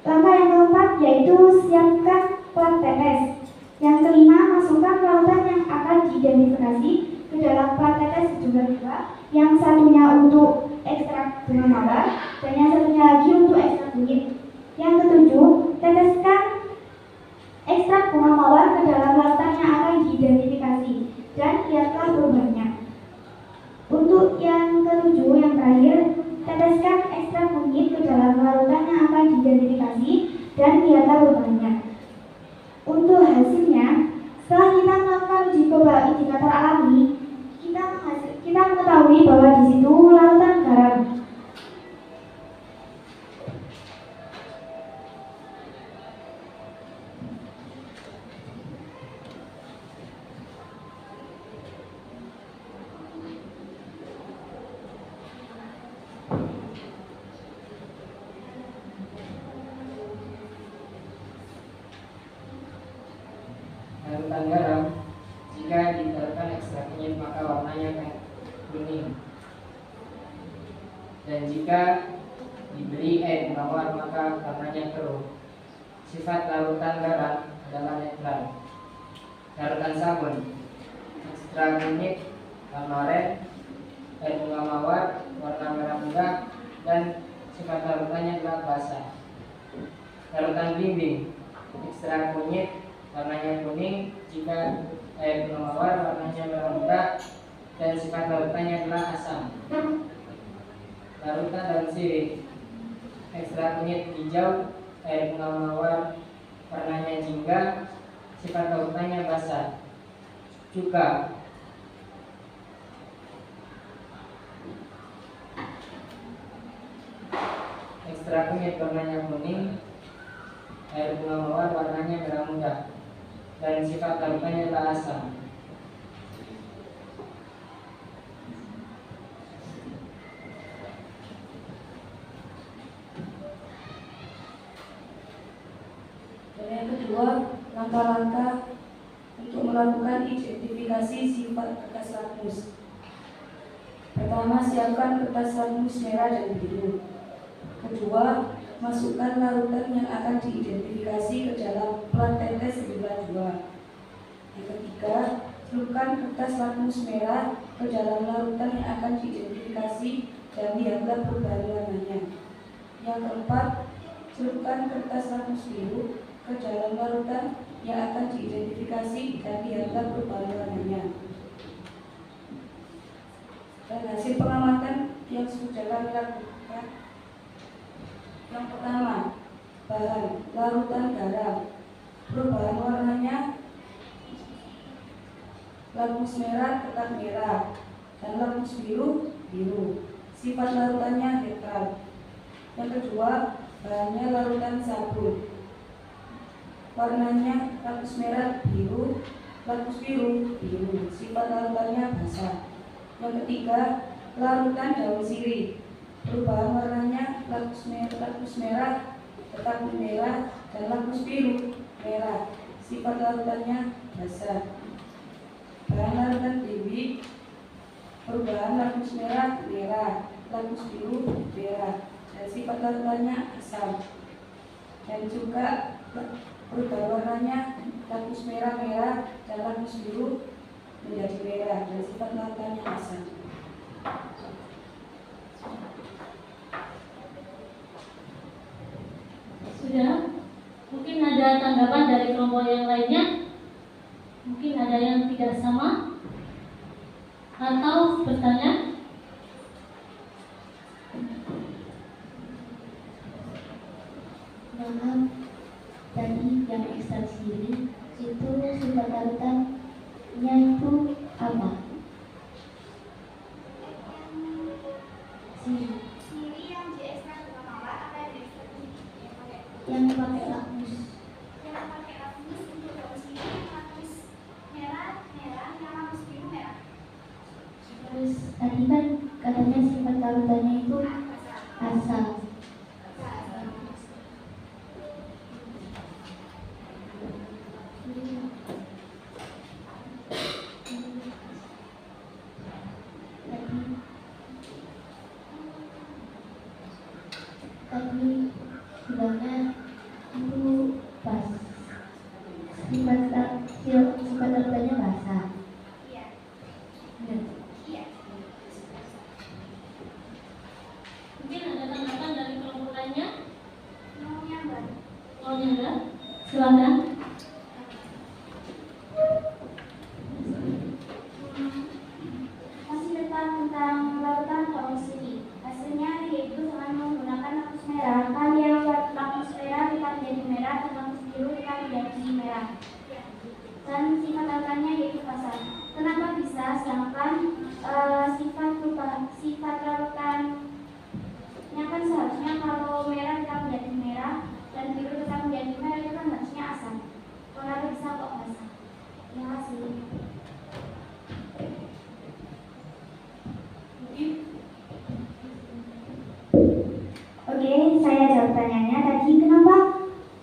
B: Langkah yang keempat yaitu siapkan plat tetes. Yang kelima, masukkan larutan yang akan diidentifikasi ke dalam plat tetes sejumlah 2, yang satunya untuk ekstrak bunga mawar dan yang satunya lagi untuk ekstrak kunyit. Yang ketujuh, teteskan ekstrak bunga mawar ke dalam larutan yang akan diidentifikasi dan lihatlah perubahannya. Untuk yang ketujuh, yang terakhir, teteskan ekstrak kunyit ke dalam larutan yang akan diidentifikasi dan lihatlah perubahannya. Untuk hasilnya, setelah kita melakukan uji coba indikator alami, kita mengetahui bahwa di situ larutan garam.
E: Larutan garam, jika ditaruhkan ekstrak kunyit maka warnanya kuning, dan jika diberi air mawar maka warnanya keruh. Sifat larutan garam adalah netral. Larutan sabun, ekstrak kunyit warna oranye, air bunga mawar warna merah muda, dan sifat larutannya adalah basa. Larutan belimbing, ekstrak kunyit warnanya kuning, jika air bunga mawar warnanya merah muda, dan sifat larutannya adalah asam. Larutan daun sirih, ekstrak kunyit hijau, air bunga mawar warnanya jingga, sifat larutannya basa. Cuka, ekstrak kunyit warnanya kuning, air bunga mawar warnanya merah muda, dan sifat larutannya adalah asam.
D: Dan yang kedua, langkah-langkah untuk melakukan identifikasi sifat kertas lakmus. Pertama, siapkan kertas lakmus merah dan biru. Kedua, masukkan larutan yang akan diidentifikasi ke dalam plat tetes sejumlah 2. Yang ketiga, celupkan kertas lakmus merah ke dalam larutan yang akan diidentifikasi dan lihatlah perubahan warnanya. Yang keempat, celupkan kertas lakmus biru ke dalam larutan yang akan diidentifikasi dan lihatlah perubahan warnanya. Dan hasil pengamatan yang sudah kami lakukan: yang pertama, bahan larutan garam, perubahan warnanya lakmus merah tetap merah dan lakmus biru biru. Sifat larutannya netral. Yang kedua, bahannya larutan sabun, warnanya lakmus merah biru, lakmus biru biru. Sifat larutannya basah. Yang ketiga, larutan daun sirih, perubahan warnanya lakmus merah tetap merah dan lakmus biru merah. Sifat larutannya basah. bahan larutan dewi, perubahan lakus merah, merah, lakus biru, merah, dan sifat larutannya asam. Dan juga perubahan warnanya lakus merah, merah, dan lakus biru menjadi merah, dan sifat larutannya asam.
A: Sudah? Mungkin ada tanggapan dari kelompok yang lainnya? Mungkin ada yang tidak sama? Atau bertanya?
B: Maaf, tadi yang ekstraksi sendiri itu sifat larutannya itu apa?
F: Siri yang diekstrak dengan mawar apa yang diekstrak
B: Yang pakai lakmus.
F: yang pakai lakmus untuk daun siri lakmus merah merah yang lakmus biru merah
B: Terus tadi kan katanya sifat larutannya itu asam. Tadi bilangnya itu pas sifat larutannya basah.
F: iya
B: Benar.
F: iya
A: Mungkin ada tanggapan dari kelompok lainnya?
F: mau yang baru
A: Oh, ya, silakan.
B: Masih tentang larutan daun siri. Hasilnya yaitu dengan menggunakan lakmus merah. Kan yang lakmus merah kita menjadi merah dan lakmus biru kita menjadi merah. Dan sifat larutannya yaitu basah. Kenapa bisa? Sedangkan sifat larutannya kan seharusnya kalau merah kita menjadi merah dan biru kita menjadi merah itu kan harusnya asam. Kenapa bisa kok basah? Terima kasih. Oke, saya jawab pertanyaannya tadi. Kenapa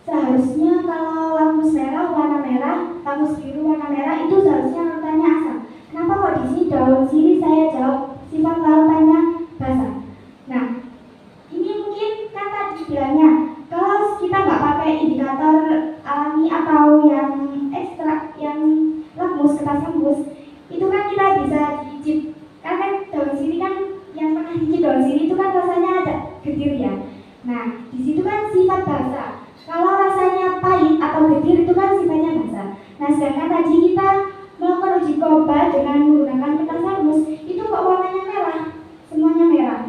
B: seharusnya kalau lakmus merah warna merah, lakmus biru warna merah itu seharusnya larutannya asam? Kenapa kok di sini daun siri saya jawab sifat larutannya basah? Nah, ini mungkin kan tadi bilangnya kalau kita nggak pakai indikator alami atau yang ekstrak yang lakmus kertas lakmus, itu kan kita bisa dicicip. Karena daun siri kan yang pernah dicicip daun siri itu kan rasanya ada getir ya. Nah, di situ kan sifat basah. Kalau rasanya pahit atau getir itu kan sifatnya basah. Nah, sedangkan tadi kita melakukan uji coba dengan menggunakan kertas lakmus, itu kok warnanya merah, semuanya merah.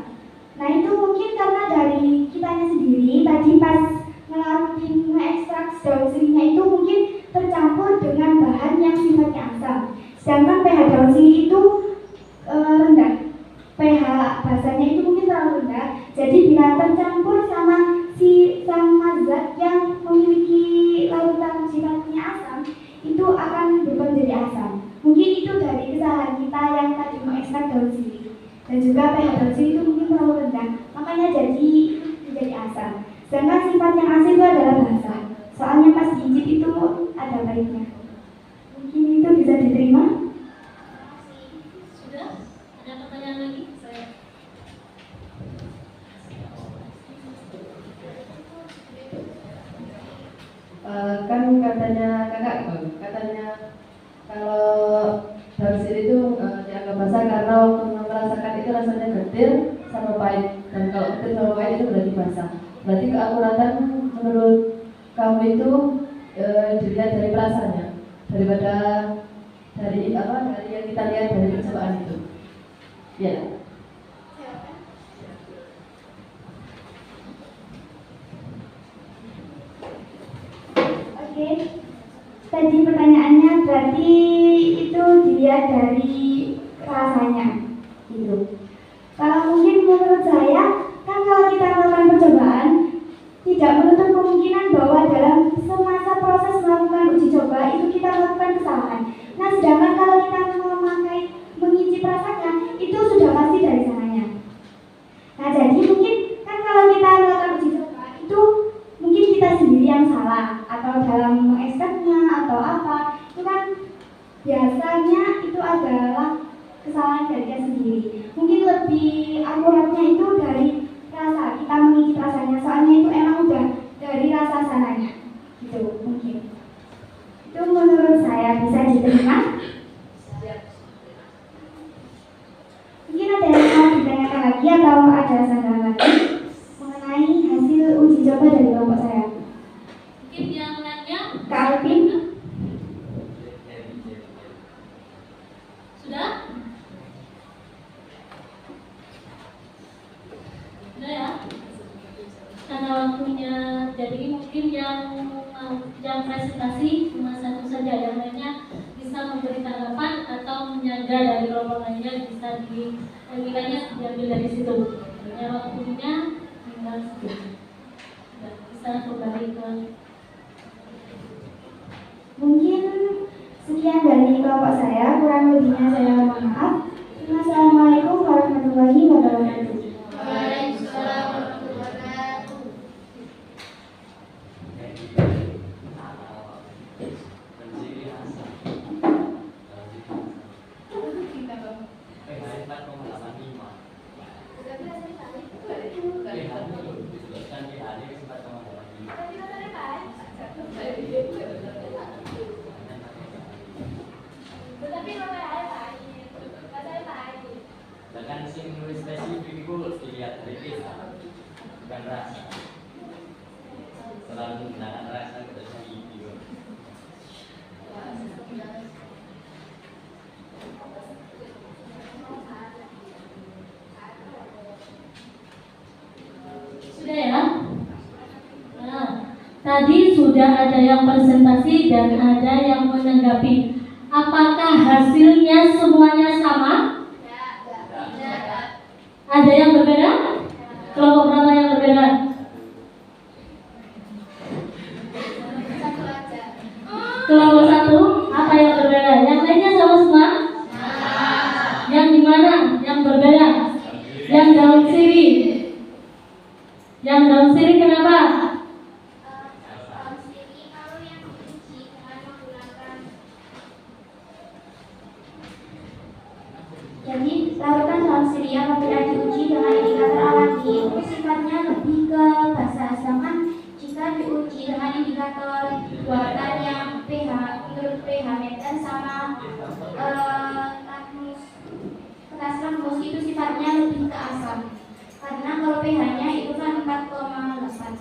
B: Nah, itu mungkin karena dari kitanya sendiri tadi pas mengekstrak daun sirinya itu mungkin tercampur dengan bahan yang sifatnya asam. Sedangkan pH daun siri itu rendah. pH basahnya itu mungkin terlalu rendah. Jadi bila tercampur sama zat yang memiliki larutan sifatnya asam, itu akan berubah menjadi asam. Mungkin itu dari kesalahan kita yang tadi mengekstrak daun siri. Dan juga pH daun siri itu mungkin terlalu rendah, makanya jadi menjadi asam. Sedangkan sifat yang asam itu adalah basah. Soalnya pas digigit itu ada baiknya. Mungkin itu bisa diterima.
A: Sudah? Ada pertanyaan lagi? Saya.
G: Kan katanya kalau daun siri itu dianggap basah karena waktu merasakan itu rasanya getir sama pahit, dan kalau getir sama pahit itu berarti basah. Berarti keakuratan menurut kamu itu dilihat dari perasaannya daripada dari yang kita lihat dari percobaan itu. Ya.
B: Oke, tadi pertanyaannya berarti itu dilihat dari rasanya gitu. Kalau mungkin menurut saya, kan kalau kita melakukan percobaan, tidak menutup kemungkinan bahwa dalam semasa proses melakukan uji coba itu kita melakukan kesalahan. Nah, sedangkan kalau kita mengicip rasanya, itu sudah pasti dari sananya. Nah, jadi mungkin kan kalau kita melakukan uji coba itu mungkin kita sendiri yang salah, atau dalam mengekstraknya atau apa, itu kan Biasanya itu adalah kesalahan dari kita sendiri. Mungkin lebih akuratnya itu dari rasa, kita mengicip rasanya, soalnya itu emang udah dari rasa sananya. Gitu mungkin. Itu menurut saya bisa diterima. Mungkin ada yang mau ditanyakan lagi atau ada sanggahan lagi mengenai hasil uji coba dari kelompok saya.
A: Mungkin yang lainnya
B: Kak Alvin,
A: sudah? Sudah ya? Karena waktunya, jadi mungkin yang presentasi cuma satu saja, yang lainnya bisa memberi tanggapan atau menyaga dari kelompok lainnya, bisa nilainya diambil dari situ. Hanya waktunya tinggal sedikit. Bisa kembali ke
B: mungkin sekian dari kelompok saya, kurang lebihnya saya mohon maaf. Wassalamualaikum warahmatullahi wabarakatuh.
A: Waalaikumsalam warahmatullahi wabarakatuh.
C: Bahkan sing nulis spesifik itu dilihat dari kita, bukan rasa. Selalu menggunakan rasa kita sendiri.
A: Sudah ya? Nah, tadi sudah ada yang presentasi dan ada yang menanggapi. Apakah hasilnya semuanya sama? Ada yang berbeda? Kelompok berapa yang berbeda? Kelompok satu, apa yang berbeda? Yang lainnya sama semua? Yang di mana? Yang berbeda? Yang daun sirih. Yang daun sirih kenapa?
B: Jadi larutan dalam sirih apabila diuji dengan indikator alami itu sifatnya lebih ke basa, sedangkan jika diuji dengan indikator buatan yang pH menurut pH meter sama kertas lembus itu sifatnya lebih ke asam. Karena kalau pH-nya itu kan 4,8.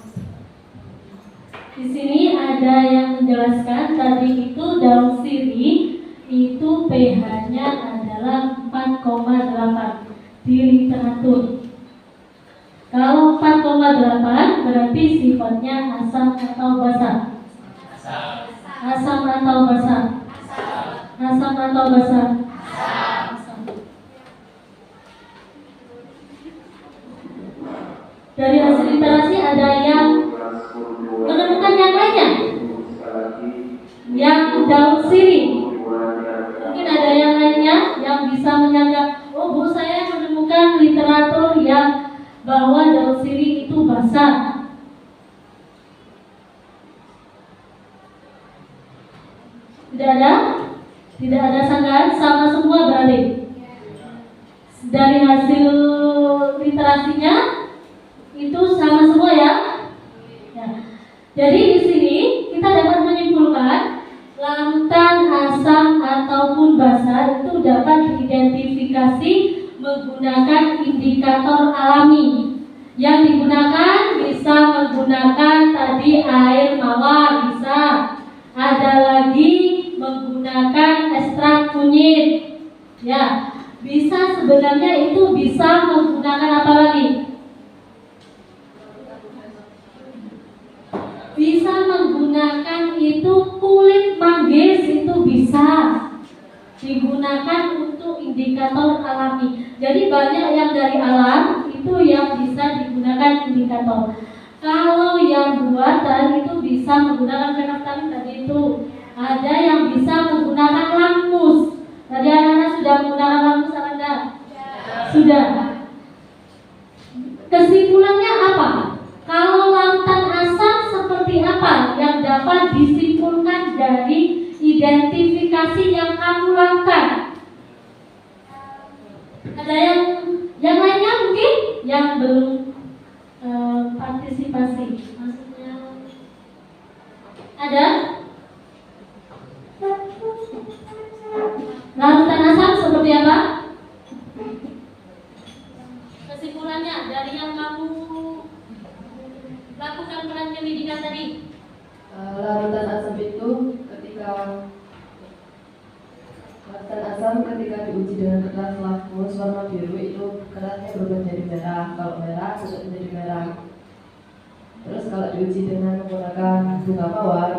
A: Di sini ada yang menjelaskan tadi itu daun sirih itu pH-nya adalah 4,8 di literatur. Kalau 4,8 berarti sifatnya asam atau basa. Asam atau basa. Asam atau basa. Asam. Dari hasil literasi ada yang menemukan yang lainnya, yang daun sirih. Mungkin ada yang lainnya yang bisa menyanggah. Oh Bu, saya menemukan literatur yang bahwa daun sirih itu basah. Tidak ada? Tidak ada sanggahan, sama semua berarti. Dari hasil literasinya itu sama semua ya. Ya. Jadi di sini kita dapat menyimpulkan larutan asam ataupun basa itu dapat diidentifikasi menggunakan indikator alami. Yang digunakan bisa menggunakan tadi air mawar, bisa. Ada lagi menggunakan ekstrak kunyit. Ya, bisa sebenarnya itu bisa menggunakan apa lagi? Bisa menggunakan itu kulit manggis, itu bisa digunakan untuk indikator alami. Jadi banyak yang dari alam itu yang bisa digunakan indikator. Kalau yang buatan itu bisa menggunakan fenolftalin tadi itu. Ada yang bisa menggunakan lakmus. Tadi anak-anak sudah menggunakan lakmus apa enggak? Sudah. Kesimpulannya apa? Kalau larutan asam seperti apa yang dapat disimpulkan dari identifikasi yang kamu Ada yang lainnya mungkin yang belum partisipasi, maksudnya ada larutan asam seperti apa? Kesimpulannya dari yang kamu lakukan peran pendidikan tadi.
G: Larutan asam itu ketika diuji dengan kertas lakmus warna biru itu kertasnya berubah jadi merah. Kalau merah sudah menjadi merah. Terus kalau diuji dengan menggunakan bunga mawar,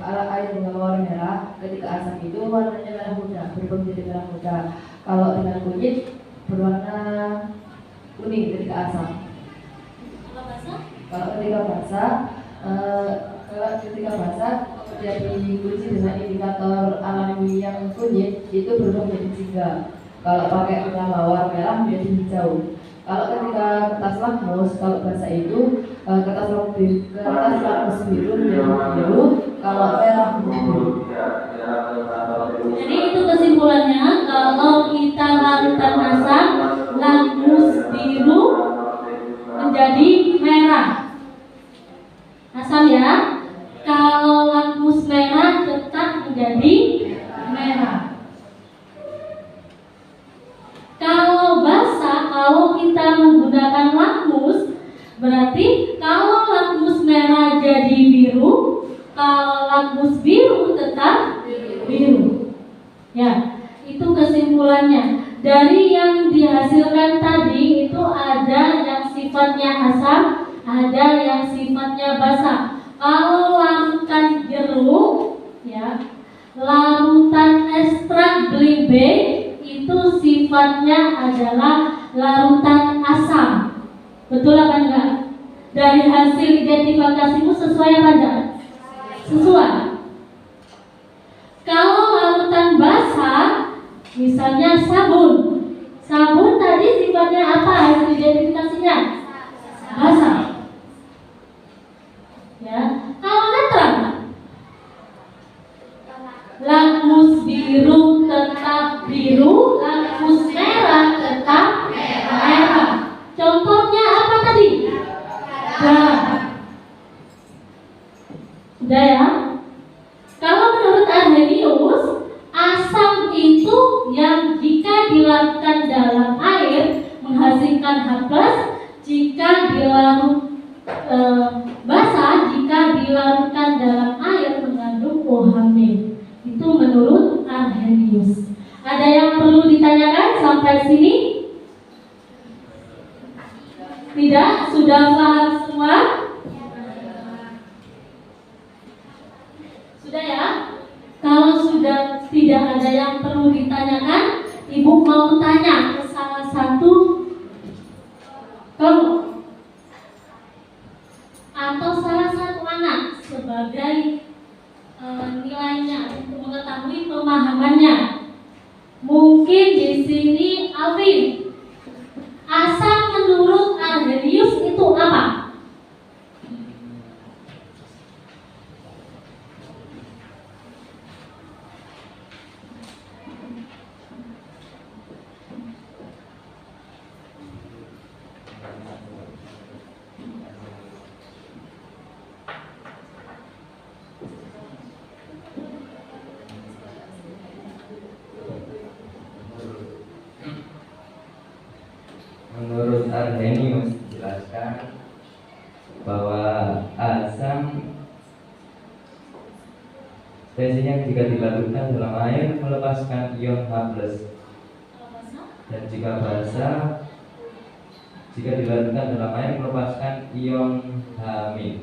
G: air bunga mawar merah, ketika asam itu warnanya merah muda, berubah menjadi merah muda. Kalau dengan kunyit berwarna kuning ketika asam. Kalau ketika basah, kemudian diuji dengan indikator alami yang kunyit itu berubah menjadi jingga. Kalau pakai bunga mawar merah menjadi hijau. Kalau ketika kertas lakmus, kalau basah itu kertas lakmus biru menjadi biru. Kalau merah menjadi biru.
A: Jadi itu kesimpulannya, kalau kita larutan asam, lakmus biru menjadi merah. Asam ya. Kalau lakmus merah tetap menjadi merah. Kalau basah, kalau kita menggunakan lakmus, berarti kalau lakmus merah jadi biru, kalau lakmus biru tetap biru. Ya, itu kesimpulannya. Dari yang dihasilkan tadi itu ada yang sifatnya asam, ada yang sifatnya basah. Kalau larutan jeruk, ya, larutan ekstrak belimbing itu sifatnya adalah larutan asam. Betul apa enggak? Dari hasil identifikasimu sesuai apa enggak? Sesuai. Kalau larutan basah, misalnya sabun. Sabun tadi sifatnya apa hasil identifikasinya? Basah. Ya, kalau netral, lakmus biru tetap biru, lakmus merah tetap merah. Contohnya apa tadi? Darah. Sudah ya? Kalau menurut Arrhenius, asam itu yang jika dilarutkan dalam air menghasilkan H+, jika dilarut basah, jika dilarutkan dalam air mengandung OH-. Itu menurut Arrhenius. Ada yang perlu ditanyakan sampai sini? Tidak? Sudah paham semua? Sudah ya? Kalau sudah tidak ada yang perlu ditanyakan, Ibu mau tanya ke salah satu kelompok atau salah satu anak sebagai nilainya untuk mengetahui pemahamannya. Mungkin di sini Alvin, asam menurut Arrhenius itu apa?
C: Menurut Arrhenius dijelaskan bahwa asam spesiesnya jika dilarutkan dalam air melepaskan ion H+, dan jika basah jika dilarutkan dalam air melepaskan ion H-.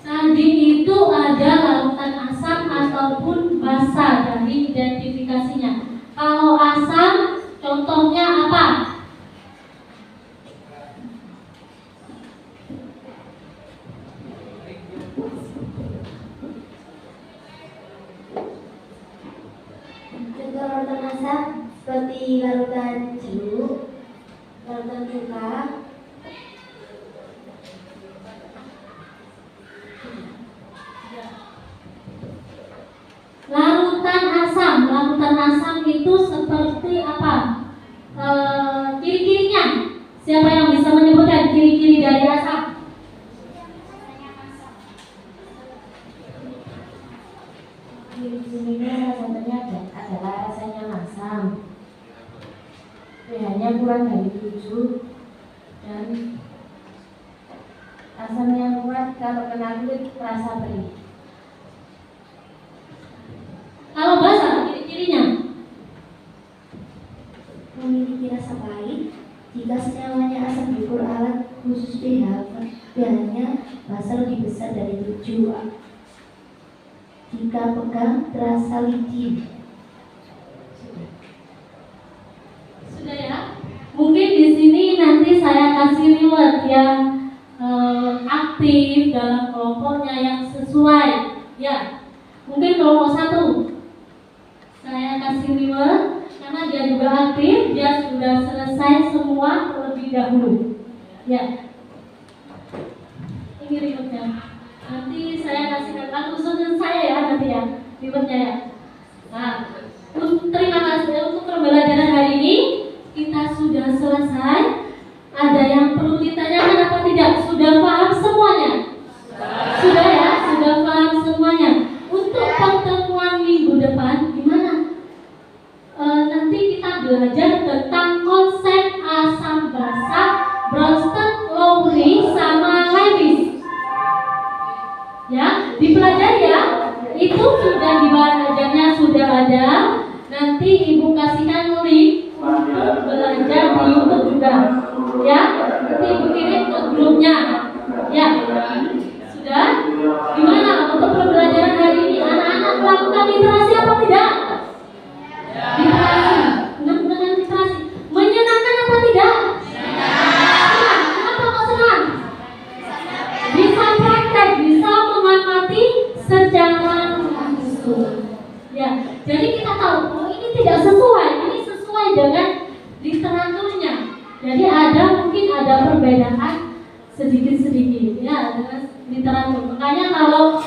A: Tadi itu ada larutan asam ataupun basah dari identifikasinya. Kalau asam, contohnya apa?
B: Contoh larutan asam seperti larutan jeruk, larutan cuka,
A: Larutan larutan asam itu seperti apa? Ciri-cirinya. Siapa yang bisa menyebutkan ciri-ciri dari asam?
B: Ciri-cirinya adalah rasanya masam, pH-nya kurang dari 7, dan asam yang kuat kalau kena kulit terasa perih.
A: Kalau basa, ciri-cirinya?
B: Memiliki rasa pahit. Jika senyawanya asam diukur alat khusus pH-nya basa lebih besar dari 7. Jika pegang terasa licin.
A: Sudah ya? Mungkin di sini nanti saya kasih reward yang aktif dalam kelompoknya yang sesuai. Ya, mungkin kelompok 1 saya kasih reward karena dia juga aktif, dia sudah selesai semua terlebih dahulu. Ya, ini rewardnya. Nanti saya kasihkan khususnya saya ya nanti ya rewardnya ya. Nah, terima kasih untuk pembelajaran hari ini. Kita sudah selesai. Ada yang perlu ditanyakan apa tidak? Sudah paham semuanya? Sudah ya, sudah paham semuanya. Untuk pertemuan minggu depan gimana? Nanti kita belajar tentang konsep asam basa, Bronsted, Lowry, sama Lewis. Ya, dipelajari ya. Itu sudah di bahan ajarnya sudah ada. Nanti ibu kasihkan link untuk belajar di YouTube juga. Ya, nanti ibu kirim ke grupnya. Ya, sudah. Gimana untuk pembelajaran hari ini? Anak-anak melakukan literasi apa tidak? Literasi. Dengan literasi. Menyenangkan apa tidak? Senang. Kenapa kok senang? Bisa praktek, bisa mengamati secara langsung. Ya, jadi kita tahu oh, ini tidak sesuai, ini sesuai dengan literaturnya. Jadi mungkin ada perbedaan sedikit-sedikit ya dengan literatur. Makanya kalau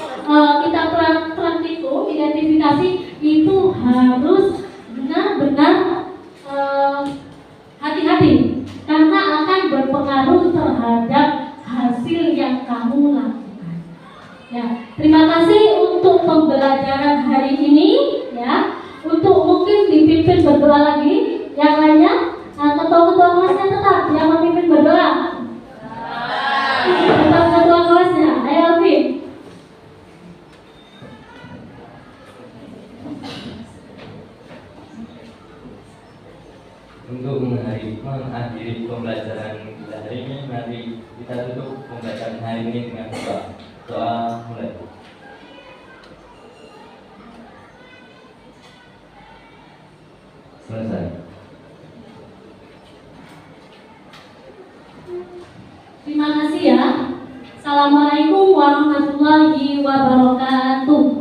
A: kita praktikum identifikasi itu harus benar-benar hati-hati karena akan berpengaruh terhadap hasil yang kamu lakukan. Ya, terima kasih untuk pembelajaran hari ini ya. Untuk mungkin dipimpin berdoa lagi yang lainnya. Ketua-ketua kelasnya tetap yang memimpin berdoa. Tetap ketua kelasnya. Ayo Alvin.
C: Untuk mengakhiri pembelajaran kita hari ini, mari kita tutup pembelajaran hari ini dengan doa. Doa mulai. Selesai.
A: Terima kasih ya. Assalamualaikum warahmatullahi wabarakatuh.